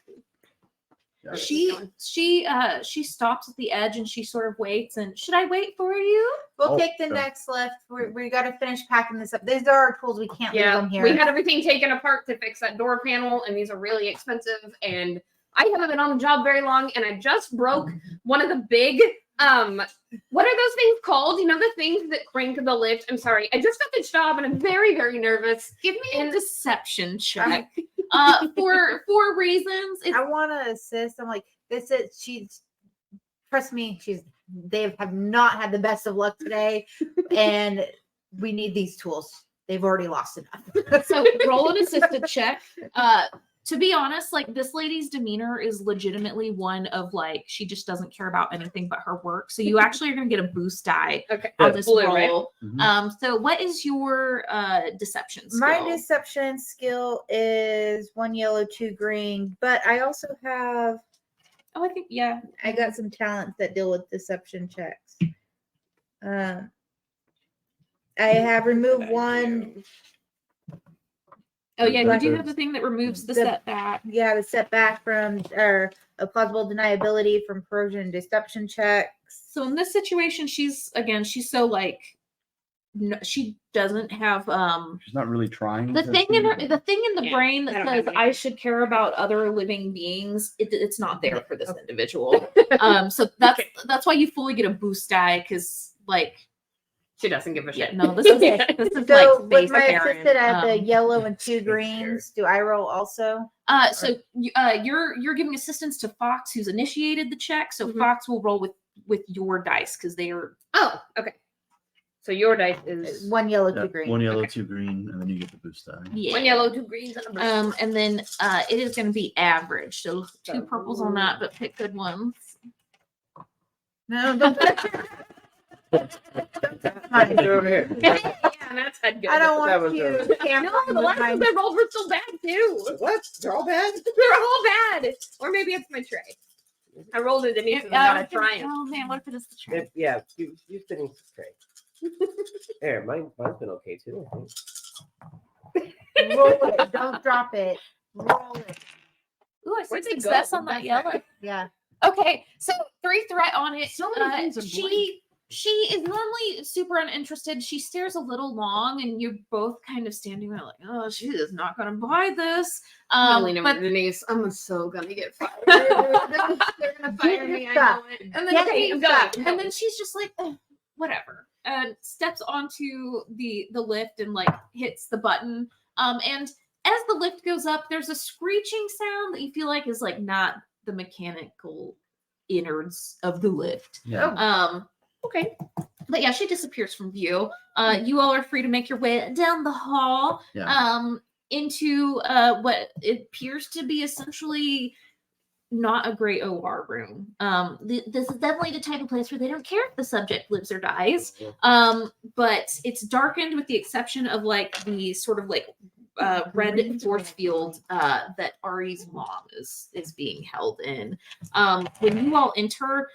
Yeah. She stops at the edge and she sort of waits. And should I wait for you? We'll Oh, take the okay. next lift. We got to finish packing this up. These are our tools. We can't leave them here. We had everything taken apart to fix that door panel, and these are really expensive. And I haven't been on the job very long, and I just broke one of the big what are those things called? You know, the things that crank the lift. I'm sorry, I just got this job, and I'm very, very nervous. Give me a deception check. For reasons. I want to assist. I'm like, trust me, they have not had the best of luck today, and we need these tools. They've already lost enough. So roll an assisted check. To be honest, like this lady's demeanor is legitimately one of like she just doesn't care about anything but her work. So you actually are going to get a boost die Okay, on this blue, right? roll. Mhm. So what is your deception skill? My deception skill is 1 yellow, 2 green, but I also have Oh, I think yeah. I got some talents that deal with deception checks. I have removed one. Oh yeah, you do Records. have the thing that removes the The- setback. Yeah, the setback from or a plausible deniability from corrosion and deception checks. So in this situation, she's so like no, she doesn't have She's not really trying. the to thing see, in her but- the thing in the Yeah, brain I that don't have says any. I should care about other living beings. It's not there for this individual. So that's why you fully get a boost die because like She doesn't give a shit. yeah no this is Yeah. this is So like with base my parent. assistant at the Um, yellow and 2 greens, do I roll also? So you're giving assistance to Fox who's initiated the check. So Mhm. Fox will roll with your dice because they are Oh, okay. So your dice is 1 yellow, Yeah, 2 green. 1 yellow, Okay. 2 green, and then you get the boost die. yeah. one yellow, 2 greens, and a blue. And then it is going to be average. So 2 purples on that, but pick good ones. No, don't Put it over here. Yeah, that's had good. I don't That want was you a- tampering No, the with last my ones I rolled were so bad too. What? They're all bad. They're all bad. Or maybe it's my tray. I rolled it and it's got a triumph. Oh man, what if it is the tray? Yeah, you finish the tray. There, mine's been okay too. I think. roll it. Don't drop it. Roll it. Ooh, I see Where'd they go? success on that That's yellow. right. Yeah. Okay, so 3 threat on it. So many things are She is normally super uninterested. She stares a little long, and you're both kind of standing there like, oh, she is not going to buy this. Really, But Denise, I'm so gonna get fired. They're gonna fire me. I know it. and then Okay, I'm going. and then she's just like, whatever, and steps onto the lift and like hits the button. And as the lift goes up, there's a screeching sound that you feel like is like not the mechanical innards of the lift. Yeah. Okay. But yeah, she disappears from view. You all are free to make your way down the hall. Yeah. Into what appears to be essentially not a great OR room. This is definitely the type of place where they don't care if the subject lives or dies. But it's darkened with the exception of like the sort of like red force field that Ari's mom is being held in. When you all enter,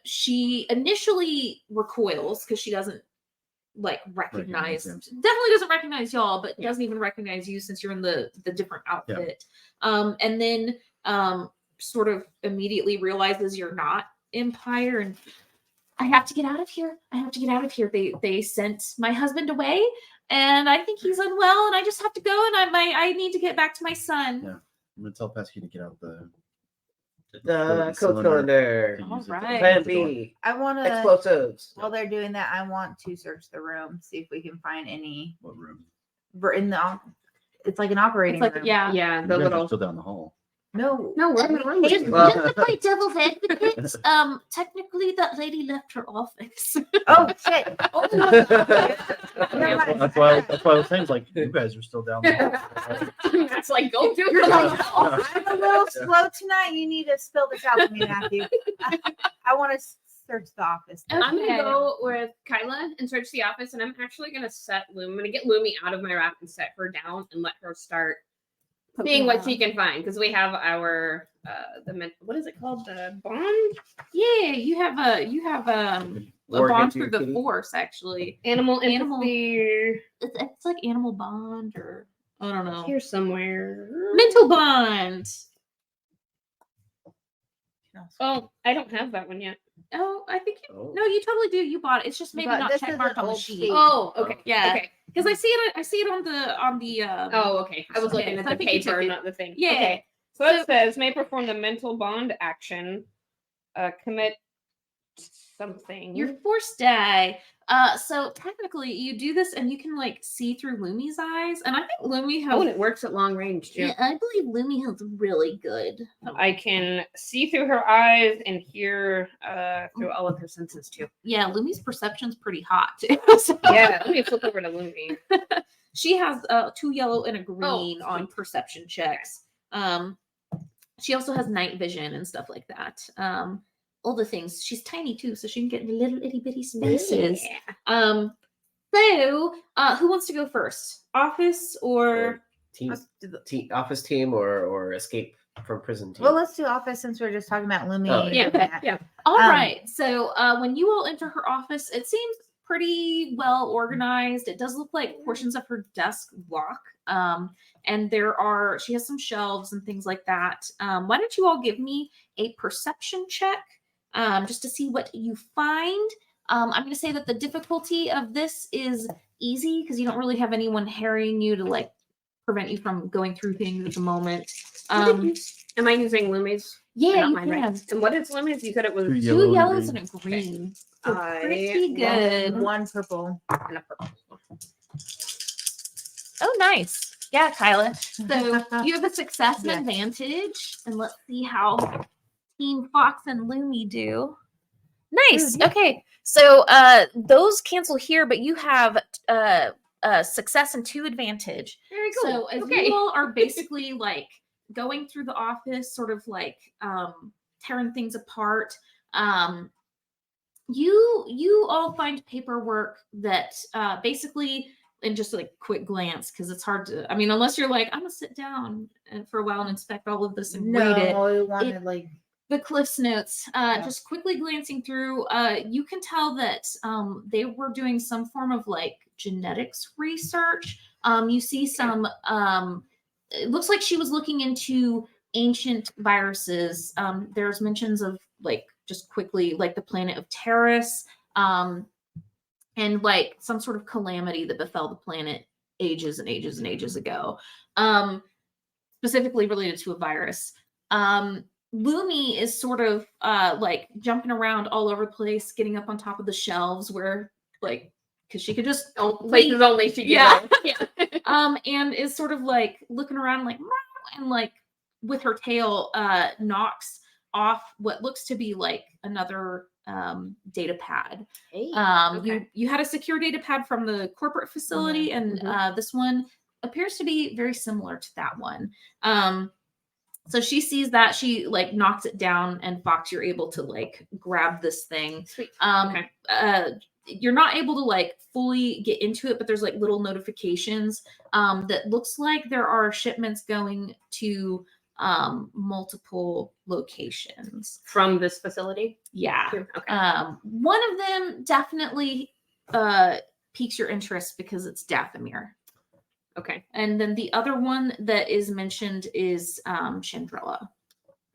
she initially recoils because she doesn't like recognize, definitely doesn't recognize y'all, but doesn't even recognize you since you're in the different outfit. And then sort of immediately realizes you're not Empire, and I have to get out of here. I have to get out of here. They sent my husband away, and I think he's unwell, and I just have to go, and I need to get back to my son. Yeah. I'm gonna tell Pesky to get out the The code cylinder. to All use it to right. open Plan the door. B. I want to. Explosives. While they're doing that, I want to search the room, see if we can find any. What room? We're in the. It's like an operating It's like room. yeah. Yeah, You the guys are little. still down the hall. No. No, we're in the room. Just, Well- just to play devil's advocate, technically that lady left her office. Oh shit. Oh, Never mind. That's why I was saying, like, you guys are still down the hall. That's like go do You're it. like, oh, I'm a little slow tonight. You need to spill this out to me, Matthew. I want to search the office. I'm Okay. gonna go with Kyla and search the office, and I'm actually gonna set Loom. I'm gonna get Lumi out of my rack and set her down and let her start seeing what she can find, because we have our what is it called, the bond, Yeah, you have a War bond against through your the kitty. force actually. animal Animal- empathy It's like animal bond or I don't know. here somewhere. Mental bond. Oh, I don't have that one yet. Oh, I think Oh. no, you totally do. You bought it. It's just maybe But not this check is marked an on the old sheet. sheet. Oh, okay, Yeah. okay. Because I see it on the Oh, okay. I was Okay, looking at so I the think you took paper, it. not the thing. Yeah. Okay. So it says may perform the mental bond action, commit something. your force die. So technically you do this and you can like see through Lumi's eyes. And I think Lumi has Oh, and it works at long range too. yeah, I believe Lumi has really good. I can see through her eyes and hear through all of her senses too. Yeah, Lumi's perception's pretty hot too. So Yeah, let me flip over to Lumi. she has 2 yellow and a green on sweet. perception checks. She also has night vision and stuff like that. All the things. She's tiny too, so she can get into little itty bitty spaces. Yeah. So who wants to go first? Office or Team, Let's do the- office team or escape from prison team. Well, let's do office since we're just talking about Lumi. Oh, and Yeah, that. yeah. all right. So when you all enter her office, it seems pretty well organized. It does look like portions of her desk lock. And she has some shelves and things like that. Why don't you all give me a perception check just to see what you find? I'm going to say that the difficulty of this is easy because you don't really have anyone harrying you to like prevent you from going through things at the moment. Am I using Lumi's? Yeah, Not you mine, can right? have And what is Lumi's? You said it was 2 2 yellow yellows and and a green. So I pretty want good. One purple. and a purple. Oh, nice. Yeah, Kyla. So you have a success and advantage, and let's see how Team Fox and Lumi do. Nice. Good, yeah. Okay. So those cancel here, but you have success and 2 advantage. Very cool. So as okay. you all are basically like going through the office, sort of like tearing things apart, you all find paperwork that basically, and just like quick glance, because it's hard to, I mean, unless you're like, I'm gonna sit down for a while and inspect all of this and read it. No, we wanted like The Cliff's Notes, just quickly glancing through, you can tell that they were doing some form of like genetics research. You see some, it looks like she was looking into ancient viruses. There's mentions of like just quickly like the planet of Terrace, and like some sort of calamity that befell the planet ages and ages and ages ago, specifically related to a virus. Lumi is sort of like jumping around all over the place, getting up on top of the shelves where like because she could just places only she can go. yeah. And is sort of like looking around like and like with her tail knocks off what looks to be like another data pad. Hey, You had a secure data pad from the corporate facility, and this one appears to be very similar to that one. So she sees that, she like knocks it down, and Fox, you're able to like grab this thing. Sweet. You're not able to like fully get into it, but there's like little notifications that looks like there are shipments going to multiple locations From this facility? yeah. Okay. One of them definitely piques your interest because it's Dathomir. Okay. And then the other one that is mentioned is Chandrella.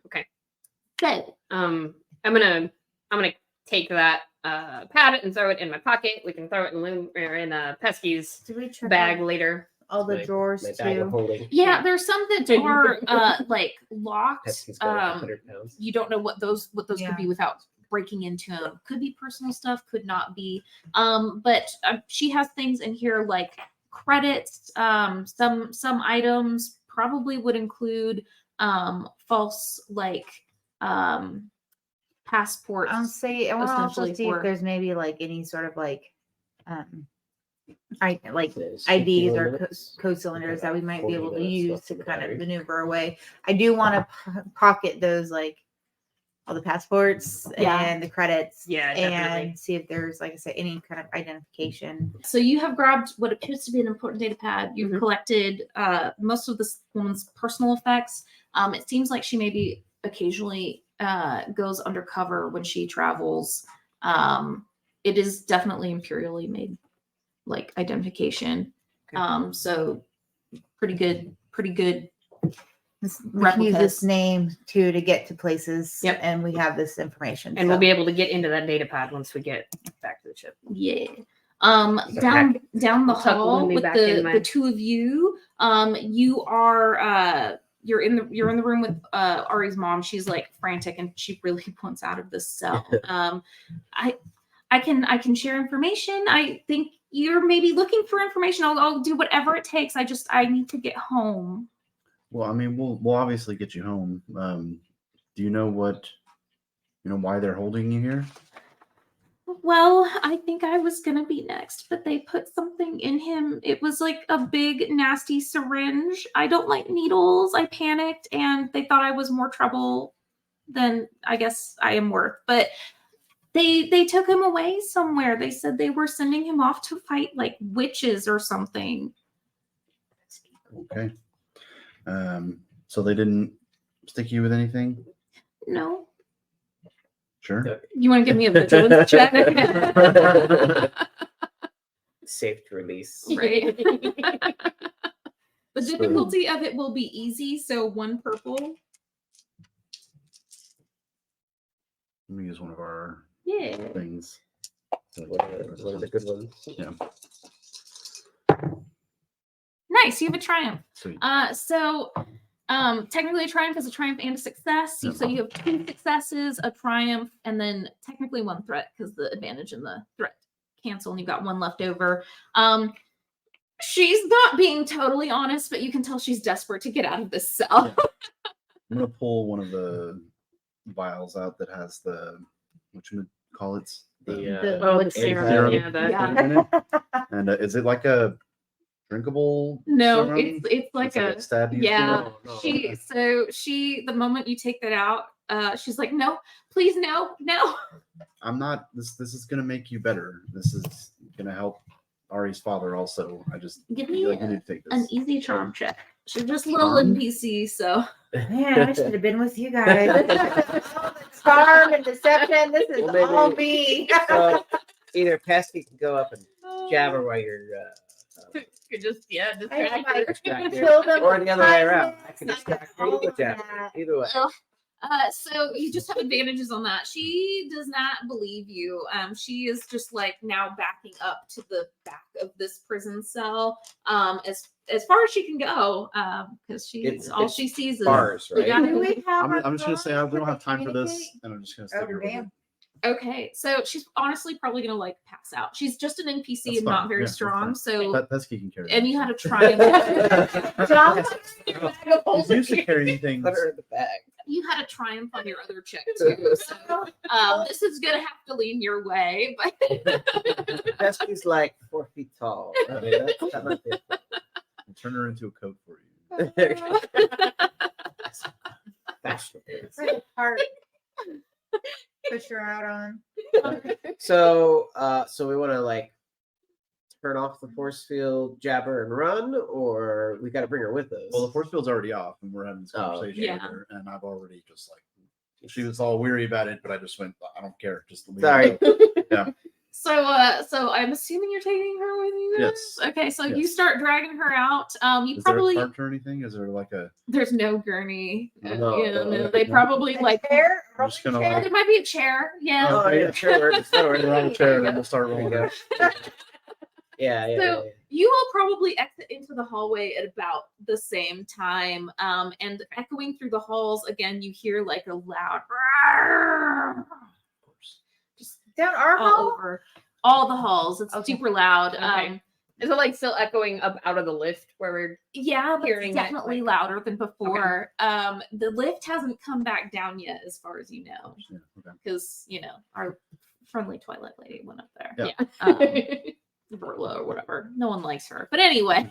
Okay. Good. I'm gonna take that pad and throw it in my pocket. We can throw it in Pesky's Do we check bag out later. all the drawers My bag of too? holding. Yeah, there's some that are like locked. Pesky's got like 100 pounds. You don't know what those Yeah. could be without breaking into them. Could be personal stuff, could not be. But she has things in here like credits. Some items probably would include false like passports. I want to also essentially see for- if there's maybe like any sort of like like There's IDs 50 or limits. code cylinders that we might be 40 able to minutes use left to in the kind of battery. maneuver away. I do want to pocket those like all the passports Yeah. and the credits. Yeah, definitely. And see if there's, like I said, any kind of identification. So you have grabbed what appears to be an important data pad. You've Mhm. collected most of this woman's personal effects. It seems like she maybe occasionally goes undercover when she travels. It is definitely imperially made, like identification. Okay. So pretty good. We can use this Replicas. name too to get to places. Yep. And we have this information. And we'll be able to get into that data pad once we get back to the ship. Yeah. So Down the I'll tuck hall Lumi with back in the my- two of you. You are you're in the room with Ari's mom. She's like frantic and she really wants out of this cell. I can share information. I think you're maybe looking for information. I'll do whatever it takes. I need to get home. Well, I mean, we'll obviously get you home. Do you know why they're holding you here? Well, I think I was gonna be next, but they put something in him. It was like a big, nasty syringe. I don't like needles. I panicked, and they thought I was more trouble than I guess I am worth. But they took him away somewhere. They said they were sending him off to fight like witches or something. Okay. So they didn't stick you with anything? No. Sure. You want to give me a vigilance check? Safe to release. Right. The difficulty of it will be easy, so 1 purple. Let me use one of our Yeah. things. One of the good ones. Yeah. Nice. You have a triumph. Sweet. So technically a triumph is a triumph and a success. Yep. So you have 2 successes, a triumph, and then technically 1 threat because the advantage and the threat cancel, and you've got 1 left over. She's not being totally honest, but you can tell she's desperate to get out of this cell. I'm gonna pull one of the vials out that has the call it The serum. serum. Yeah, the, Yeah. in it. And is it like a drinkable? No, serum? it's like a stab you yeah. through? She the moment you take that out, she's like, no, please, no. I'm not. This is gonna make you better. This is gonna help Ari's father also. I just Give feel me like you need to take an this. easy charm check. She's just a little Charm? NPC, so Man, I should have been with you guys. Charm and deception. This is Well, maybe- all me. So either Pesky can go up and jab her while you're Could just I distract might her. Distract her. kill them Or the other way with around. I kindness, can I distract her. all You go of jab that. her. Either way. So you just have advantages on that. She does not believe you. She is just like now backing up to the back of this prison cell, as far as she can go, because It's she sees is Bars, we right? got- Do we have our I'm just gonna say we phones don't have time for this, communicate? and I'm just gonna Oh, stick here with damn. it. Okay, so she's honestly probably gonna like pass out. She's just an NPC That's and not fine. very Yeah, that's strong. fine. So Pesky can carry. and that. you had a triumph. John, He's used to carrying things. Put her in the bag. You had a triumph on your other check too. So this is gonna have to lean your way, but Pesky's like 4 feet tall. I mean, that might be a I'll turn her into a coat for you. fashionable. it's like a cart. Push her out on. So we want to like turn off the force field, jab her, and run, or we got to bring her with us. Well, the force field's already off, and we're having this Oh, conversation yeah. with her, and I've already just like she was all weary about it, but I just went, I don't care, just leave Sorry. it go. so I'm assuming you're taking her with you guys? Yes. Okay, so you Yes. start dragging her out. You Is probably there a cart or anything? Is there like a? there's no gurney. No, Yeah, no, no, they no. probably A like chair? I'm just gonna, Rolling there like- might be a chair. Yeah. Oh, yeah, sure. We're on a chair, and then we'll start There you rolling. go. Yeah. So you will probably exit into the hallway at about the same time. And echoing through the halls again, you hear like a loud just Down our all hall? over all the halls. It's Okay. super loud. Okay. Is it like still echoing up out of the lift where we're Yeah, but Hearing it's it, definitely like- louder than before. The lift hasn't come back down yet, as far as you know, Yeah, okay. because our friendly Twilight lady went up there. Yeah. Verla or whatever. No one likes her, but anyway.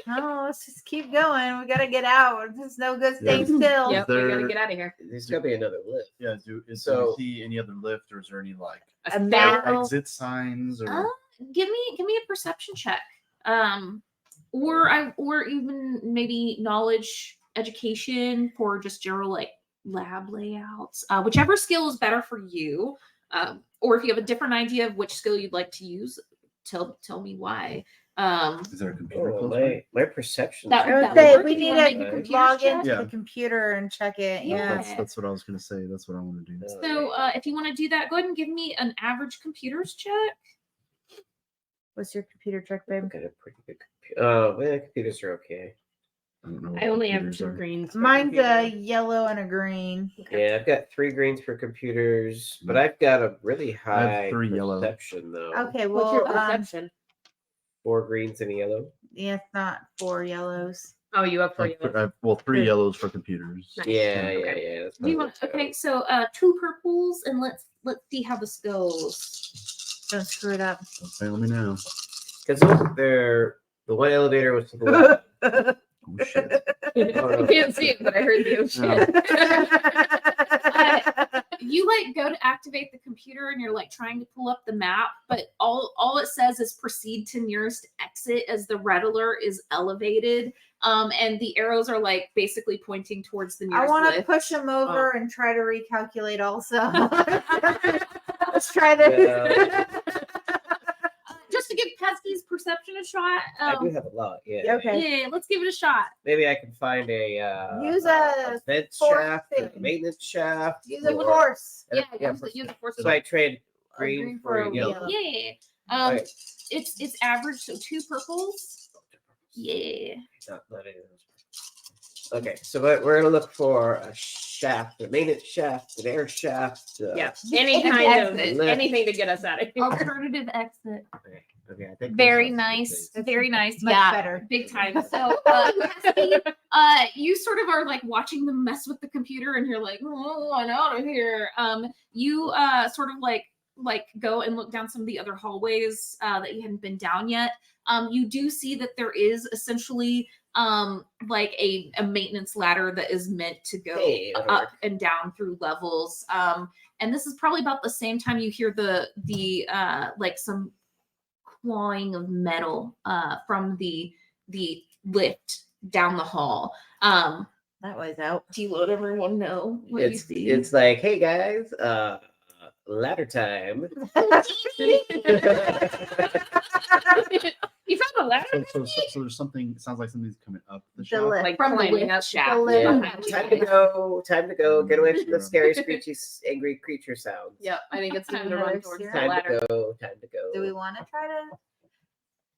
No, let's just keep going. We gotta get out. There's no good staying still. Yep, we gotta there- get out of here. There's got to be another lift. Yeah. Do So- you see any other lift, or is there any like A map. stairwell. exit signs or? Give me a perception check. Or even maybe knowledge education for just general like lab layouts. Whichever skill is better for you. Or if you have a different idea of which skill you'd like to use, tell me why. Is there a computer Oh, close by? my perception. That I would would say work we if you need wanna make a to computer log check. into Yeah. the computer and check it. Yeah. That's what I was gonna say. That's what I want to do. So if you want to do that, go ahead and give me an average computers check. What's your computer check, babe? I've got a pretty good computer. Well, computers are okay. I don't know. I what only have computers 2 are. greens. for Mine's a computer. yellow and a green. Yeah, I've got 3 greens for computers, but I've got a really I have high 3 yellow. perception though. Okay, What's well, your perception? 4 greens and a yellow. yeah, it's not 4 yellows. Oh, you up for Like, you? well, 3 Good. yellows for computers. Nice. Yeah, Okay. yeah. That's Do you probably want? what Okay, so 2 purples, and let's see how this goes. Don't screw it up. Okay, let me know. Because they're the one elevator was to the left. Oh shit. I can't see it, but I heard you. You like go to activate the computer, and you're like trying to pull up the map, but all it says is proceed to nearest exit as the red alert is elevated. And the arrows are like basically pointing towards the I nearest want to lift. push him over and try to recalculate also. Let's try this. Just to give Pesky's perception a shot. I do have a lot. Yeah. Okay. Yeah, let's give it a shot. Maybe I can find a Use a vent force shaft, a thing. maintenance shaft. Use a or- force. Yeah, yeah, use the force. So I trade A green for a yellow. Yeah. Okay. It's average, so 2 purples. Yeah. Not any of those. Okay, so we're gonna look for a shaft, a maintenance shaft, an air shaft. Yeah, any kind of Exit. anything to get us out of here. Alternative exit. Okay, I think Very those are nice. the Very nice. Much yeah. better. Big time. So Pesky, you sort of are like watching them mess with the computer, and you're like, oh, I'm out of here. You sort of like go and look down some of the other hallways that you hadn't been down yet. You do see that there is essentially like a maintenance ladder that is meant to go Hey, that'll up work. and down through levels. And this is probably about the same time you hear the like some clawing of metal from the lift down the hall. That was out. Do you let everyone know what you see? It's like, hey guys, ladder time. You found a ladder? So there's something. It sounds like something's coming up the The shaft. lift. Like From the climbing lift up shaft. The lift. Yeah. behind Time you. to go. Time to go. Get away from the scary, screechy, angry creature sounds. Yep, I think it's time to Another run towards the serum? Time ladder. to go. Time to go. Do we want to try to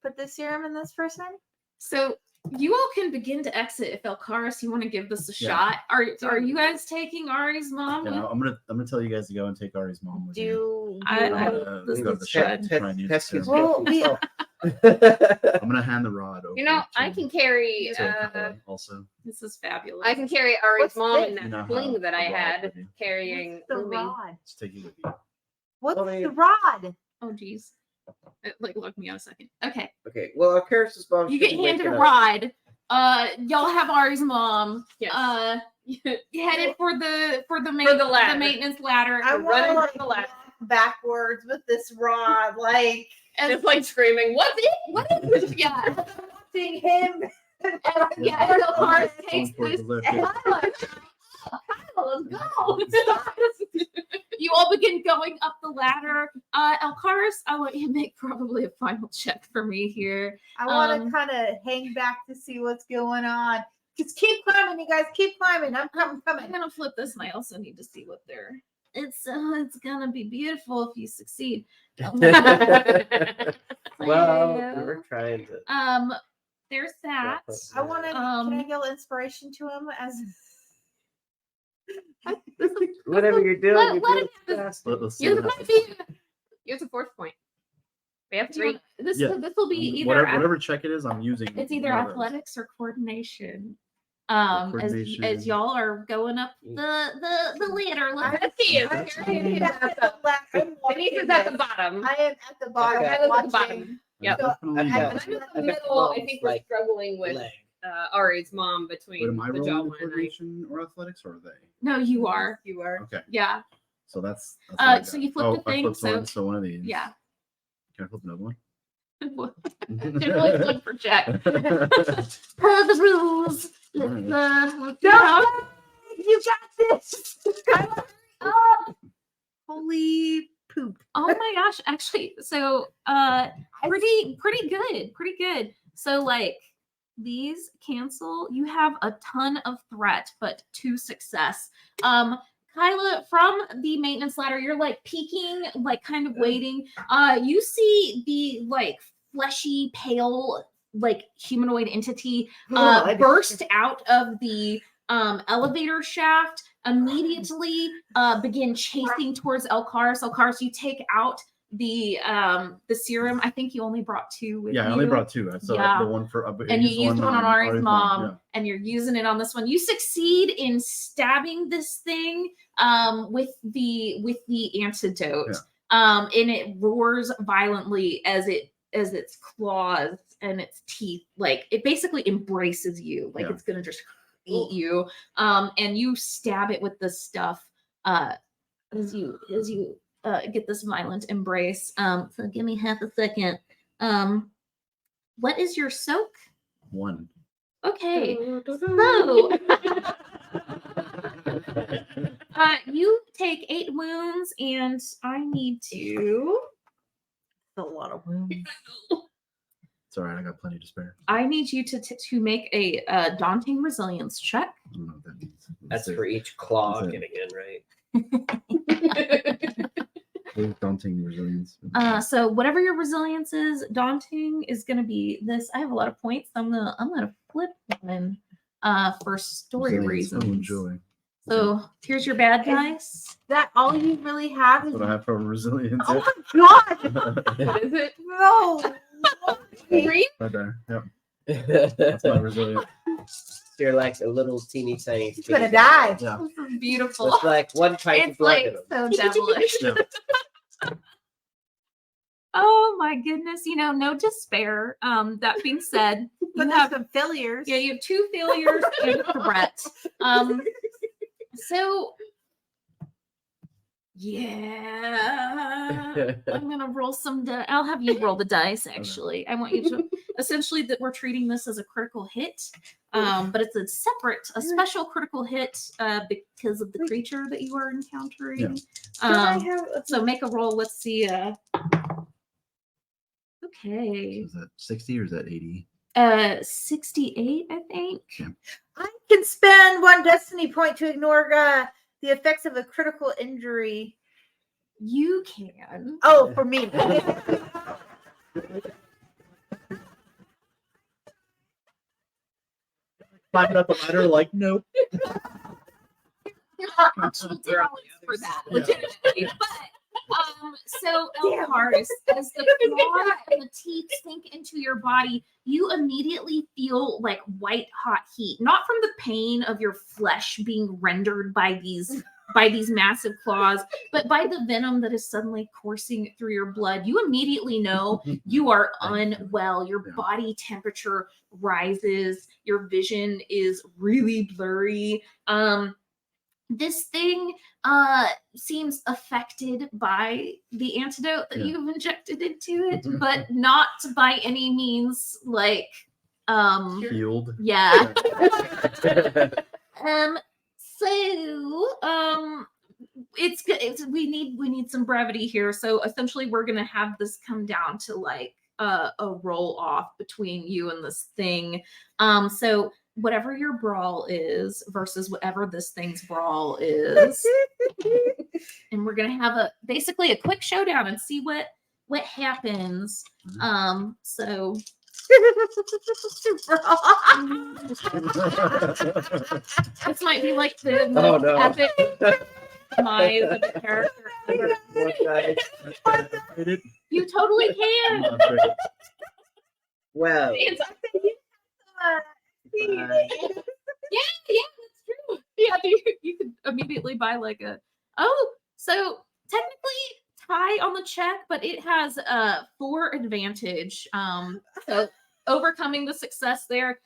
put the serum in this person? So you all can begin to exit if Elkaris, you want to give this a Yeah. shot. Are you guys taking Ari's mom? Yeah, with- I'm gonna tell you guys to go and take Ari's mom with you. I- This this go to is the shop and good. try and use Pesky the serum. Well, we- I'm gonna hand the rod over. You know, I to- can carry. to Kyla also. This is fabulous. I can carry Ari's What's mom this? in You that know, sling that I a rod had with you. carrying What's the Lumi. rod? Just take it with you. What's Well, they- the rod? Oh geez. Like look me out a second. Okay. Okay. Well, Karis's mom. You should get be handed a waking up. ride. Y'all have Ari's mom. Yes. Headed for the ladder. maintenance ladder. I We're want to running like for the ladder. walk backwards with this rod, like Just like screaming, "What's it? What is this?" Yeah. watching him. Yeah, and Elkaris takes Going this. for the lift, And yeah. I'm like, "Oh, Kyle, let's go!" You all begin going up the ladder. Elkaris, I want you to make probably a final check for me here. I want to Um, kind of hang back to see what's going on. Just keep climbing, you guys. Keep climbing. I'm I'm coming. gonna flip this, and I also need to see what they're. It's gonna be beautiful if you succeed. Well, we were trying to. There's that. I want to. Can I Um, yell inspiration to him as? Whatever you're doing, let you're him doing have fast. Let's see You what might happens. be. Here's a fourth point. We have Do you three. want- This Yeah. this will be either Whatever check it is, I'm using. it's either one of those. athletics or coordination. Coordination. As y'all are going up the ladder. Let's see. Is I'm Denise at the left. I'm is at the watching bottom. this. I am at the bottom. Okay. I live at the watching. bottom. Yep. So, Definitely I- And not. I'm in the middle. I think we're Like, struggling with Leg. Ari's mom But between am I the rolling jawline the and I. coordination or athletics, or are they? No, you are. You are. Okay, Yeah. so that's what I So got. you flip Oh, the I thing, flipped so- one, so one of these. Yeah. Can I flip another one? Generally flip for check. Per the rules. Let's No, see how- you got this. I'm up. Holy poop. Oh my gosh, actually, so pretty good. So like these cancel, you have a ton of threat, but 2 success. Kyla, from the maintenance ladder, you're like peeking, like kind of waiting. You see the like fleshy, pale, like humanoid entity God. burst out of the elevator shaft, immediately begin chasing towards Elkaris. Elkaris, you take out the serum. I think you only brought 2 with you. Yeah, I only brought 2. So Yeah. the one for And you used one on Ari's mom, Yeah. and you're using it on this one. You succeed in stabbing this thing with the antidote. And it roars violently as its claws and its teeth, like it basically embraces you, like Yeah. it's gonna just eat you. And you stab it with this stuff as you get this violent embrace. So give me half a second. What is your soak? 1. Okay. So you take 8 wounds, and I need to. That's a lot of wounds. It's all right. I got plenty to spare. I need you to make a daunting resilience check. I don't know what that means. That's Let's for each claw That's it. getting in, right? see. Daunting resilience. So whatever your resilience is, daunting is going to be this. I have a lot of points. So I'm gonna flip one for story Resilience. Oh, reasons. enjoy. So here's your bad dice. Is that all you really have? That's Is what I have for resilience. oh my god! What is it? No. Green? Right there. Yep. That's my resilience. You're like a little teeny tiny. He's gonna die. Yeah. This is beautiful. With like one pint of It's blood like in 'em. so devilish. Yeah. Oh my goodness, no despair. That being said, But you there's have some failures. you have 2 failures and a threat. So yeah, I'm gonna roll some. I'll have you roll the dice. Actually, I want you to essentially that we're treating this as a critical hit. But it's a special critical hit because of the creature that you are encountering. So make a roll. Let's see. Okay. Is that 60 or is that 80? 68, I think. I can spend 1 destiny point to ignore the effects of a critical injury. You can. Oh, for me. Climbing up the ladder, like, nope. There are actual talents for that, legitimately. But so Elmhars, as the claw and the teeth sink into your body, you immediately feel like white hot heat, not from the pain of your flesh being rendered by these massive claws, but by the venom that is suddenly coursing through your blood. You immediately know you are unwell. Your body temperature rises. Your vision is really blurry. This thing seems affected by the antidote that you've injected into it, but not by any means like Healed. yeah. It's we need some brevity here. So essentially we're gonna have this come down to like a roll off between you and this thing. So whatever your brawl is versus whatever this thing's brawl is. And we're gonna have basically a quick showdown and see what happens. So this might be like the most epic demise of a character ever. You totally can. Well, Yeah, that's true. Yeah, you could immediately buy like so technically tie on the check, but it has 4 advantage. So overcoming the success there.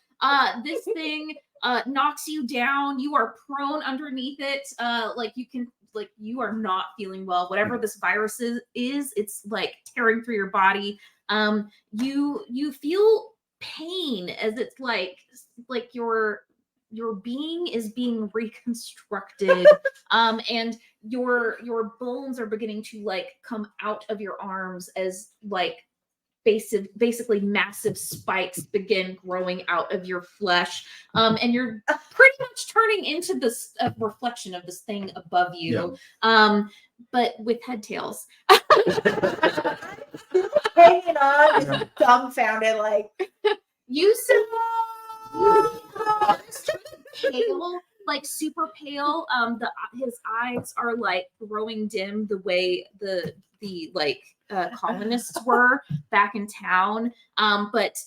This thing knocks you down. You are prone underneath it. You are not feeling well. Whatever this virus is, it's like tearing through your body. You feel pain as it's like your being is being reconstructed, and your bones are beginning to like come out of your arms as like basically massive spikes begin growing out of your flesh, and you're pretty much turning into this reflection of this thing above you, but with head tails. Hanging on, just dumbfounded, like You pale, like super pale. His eyes are like growing dim the way the colonists were back in town. But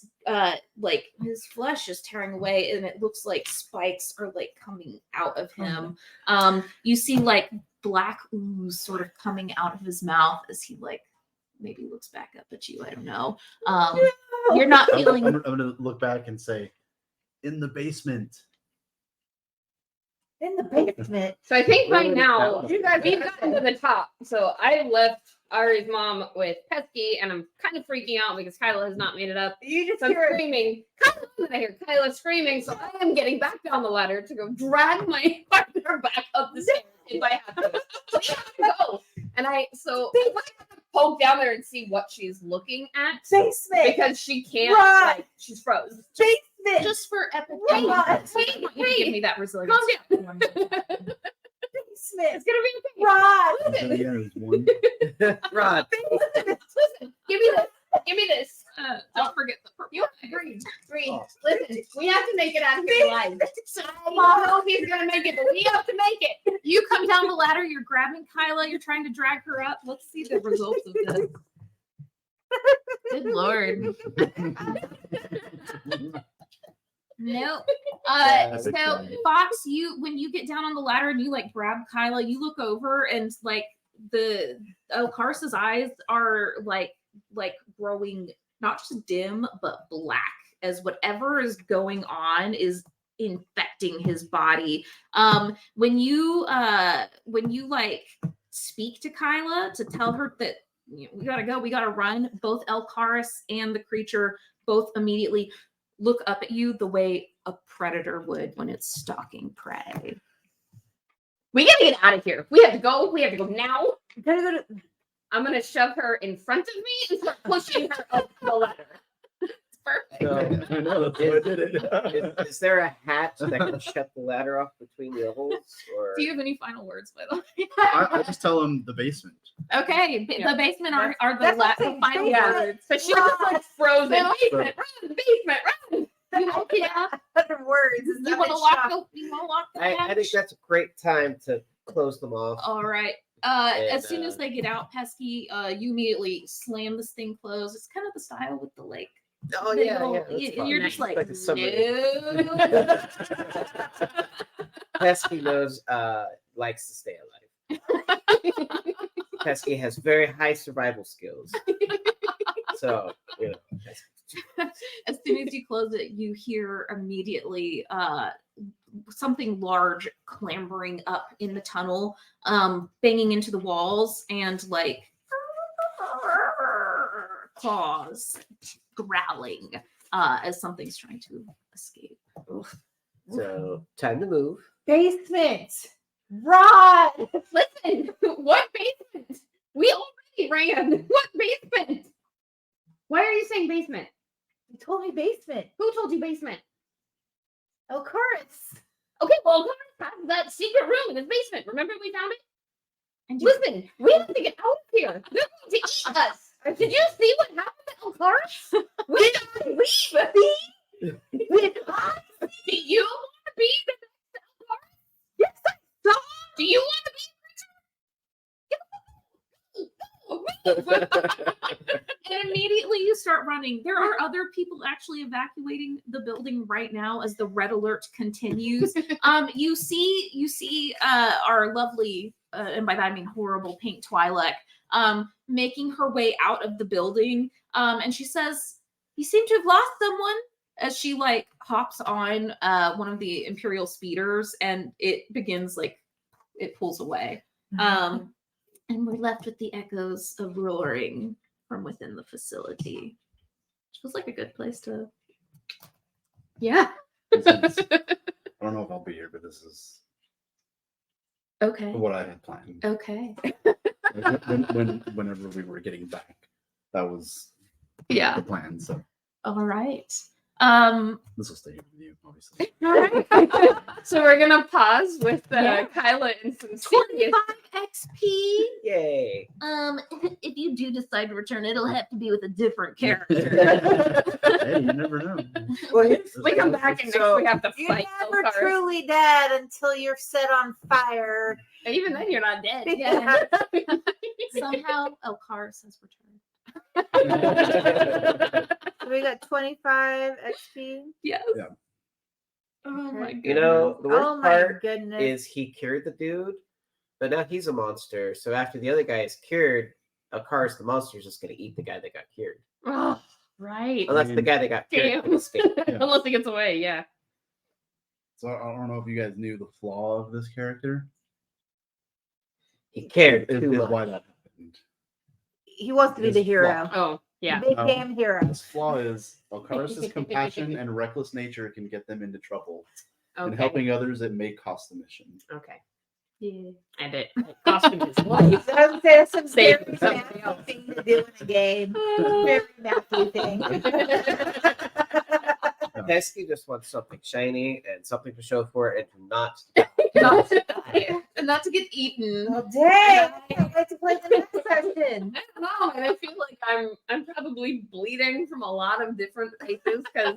like his flesh is tearing away, and it looks like spikes are like coming out of him. You see like black ooze sort of coming out of his mouth as he like maybe looks back up at you. I don't know. You're not feeling. I'm gonna look back and say, in the basement. in the basement. So I think by Really? now we've gotten to the top. So I left Ari's mom with Pesky, and I'm kind of freaking out because Kyla has not made it up. You just So I'm hear it. screaming. I hear Kyla screaming. So I am getting back down the ladder to go drag my partner back up the stairs if I have to. So we have to go. And I have to poke down there and see what she's looking at Basement. because she can't. Right. Like, she's frozen. Basement. Just for epic. Right. Hey, Give me that resilience. calm down. Basement. It's gonna be okay. Rod. So, yeah, there's one. Rod. Listen, give me this. Give me this. Don't forget the purple. You breathe. Oh. Listen, we have to make it out of here alive. I don't know if he's gonna make it, but we have to make it. You come down the ladder, you're grabbing Kyla, you're trying to drag her up. Let's see the results of this. Good Lord. Nope. So Fox, when you get down on the ladder and you like grab Kyla, you look over and like Elkars's eyes are like growing not just dim but black as whatever is going on is infecting his body. When you like speak to Kyla to tell her that we gotta go, we gotta run, both Elkaris and the creature both immediately look up at you the way a predator would when it's stalking prey. We gotta get out of here. We have to go. We have to go now. We gotta go to. I'm gonna shove her in front of me and start pushing her up the ladder. It's perfect. So, I know, that's why I did it. is there a hatch that can shut the ladder off between the holes? Or Do you have any final words, by the way? I just tell him the basement. Okay, Yeah. the basement are the That's what I'm saying, final basement. words. So she's just like frozen. Run. Basement, run, basement, run. You want to 100 words. Is you want to lock the I hatch? think that's a great time to close them off. All right. And, As soon as they get out, Pesky, you immediately slam this thing closed. It's kind of the style with the like. Oh big yeah, old- yeah. that's fun. you're just like, a submarine. no. Pesky knows likes to stay alive. Pesky has very high survival skills. So, you know, As soon as you close it, you hear immediately something large clambering up in the tunnel, banging into the walls, and like claws growling as something's trying to escape. so time to move. Basement. Run. Listen, what basement? We already ran. What basement? Why are you saying basement? You told me basement. Who told you basement? Occurrence. Okay, well, come on, that secret room in his basement. Remember we found it? And you, Listen, we have to get out of here. They're going to eat us. Did you see what happened to Elkaris? We gotta leave. With us. Do you want to be the next Elkaris? Yes, I saw. Do you want to be and immediately you start running. There are other people actually evacuating the building right now as the red alert continues. You see our lovely, and by that I mean horrible, Pink Twi'lek, making her way out of the building. And she says, "You seem to have lost someone." As she like hops on one of the Imperial speeders, and it begins like it pulls away. And we're left with the echoes of roaring from within the facility. Feels like a good place to. Yeah. I don't know if I'll be here, but this is Okay. what I had planned. Okay. Whenever we were getting back, that was Yeah. the plan. So All right. this will stay here with you, obviously. So we're gonna pause with Yeah. Kyla and some serious. 25 XP. Yay. If you do decide to return, it'll have to be with a different character. Hey, you never know. Well, We come back and next So- we have to You're fight never Elkaris. truly dead until you're set on fire. And even then, you're not dead. Yeah. Somehow Elkaris has returned. So we got 25 XP. Yes. Yeah. Oh my goodness. You know, the worst Oh my part goodness. is he cured the dude, but now he's a monster. So after the other guy is cured, Alkaris the monster is just going to eat the guy that got cured. Oh, right. Unless the guy that got cured can Damn. escape. Unless he gets away, yeah. So I don't know if you guys knew the flaw of this character. He cared Is too much. why that happened. He wants to be His the hero. Oh, yeah. Big Um, damn hero. This flaw is Alkaris' compassion and reckless nature can get them into trouble. Okay. And helping others, it may cost the mission. Okay. Yeah. And it costume his life. So I would say that's some Save very somebody Matthew else. thing to do in a game. Very Matthew thing. Pesky just wants something shiny and something to show for it and to not. Not to die. And not to get eaten. Well, dang. I can't wait to play the next session. I don't know, and I feel like I'm probably bleeding from a lot of different places because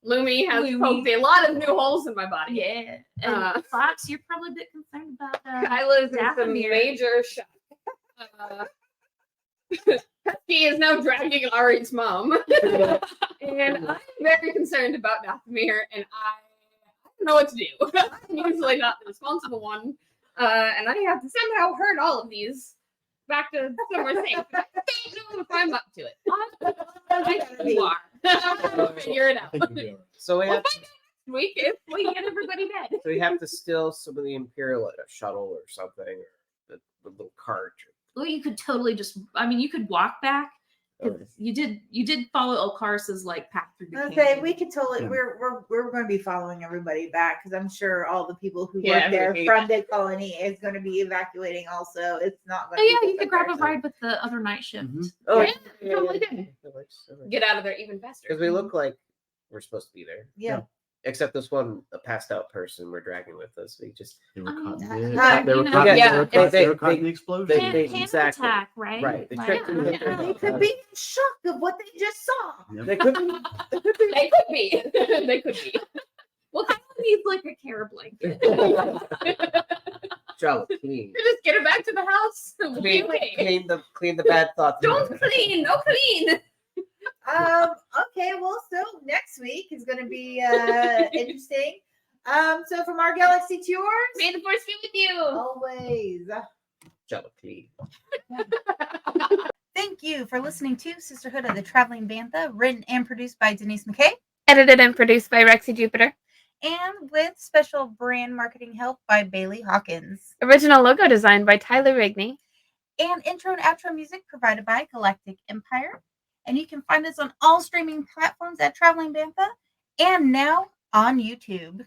Lumi has Lumi. poked a lot of new holes in my body. Yeah. And Fox, you're probably a bit concerned about Kyla's in some Dathomir. major shock. Pesky is now dragging Ari's mom. And I'm very concerned about Dathomir, and I don't know what to do. I'm usually not the responsible one. And I have to somehow herd all of these back to somewhere safe. I don't know if I'm up to it. I think you are. I'll figure it out. I think you'll be all right. So we We'll have find out next week if we get everybody dead. so we have to steal some of the Imperial at a shuttle or something, or the little cart. Well, you could totally just, I mean, you could walk back, 'Cause you did follow Elcars's like path through the Okay, canyon. we could totally. Yeah. We're going to be following everybody back because I'm sure all the people who Yeah, work there everybody- from the colony is going to be evacuating. Also, it's not going. Oh yeah, you could grab a ride with the other night shift. Mhm. Oh, Yeah, totally good. Get out of there even faster. Because we look like we're supposed to be there. Yeah. Except this one, a passed out person we're dragging with us. We just They were caught. Yeah, They were you caught. know, They yeah, were caught. They were they- caught in the explosion. they- Panic exactly. attack, right? Right, they Like, tricked them yeah. They could be in shock of what they just saw. Yep. They could be. They could be. They could be. Well, kind of needs like a care blanket. Joe, clean. Just get her back to the house. We'll be okay. Clean the bad thoughts. Don't clean. No clean. Okay, well, so next week is going to be interesting. So from our galaxy tours, May the force be with you. always. Joe, clean. Thank you for listening to Sisterhood of the Traveling Bantha, written and produced by Denise McKay, Edited and produced by Rexy Jupiter. and with special brand marketing help by Bailey Hawkins. Original logo designed by Tyler Rigney. And intro and outro music provided by Galactic Empire. And you can find us on all streaming platforms at Traveling Bantha and now on YouTube.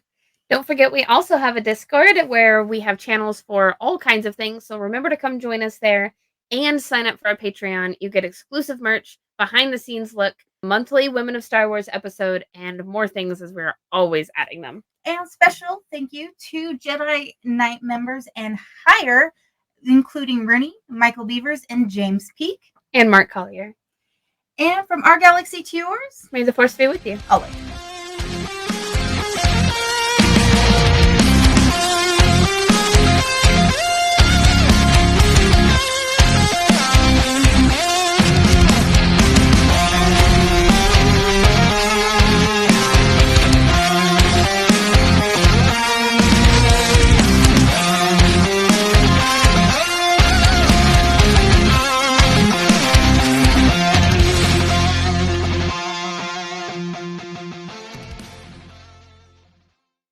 Don't forget, we also have a Discord where we have channels for all kinds of things. So remember to come join us there and sign up for our Patreon. You get exclusive merch, behind the scenes look, monthly Women of Star Wars episode, and more things as we're always adding them. And special thank you to Jedi Knight members and higher, including Rooney, Michael Beavers, and James Peak. And Mark Collier. And from our galaxy to yours, May the force be with you. always.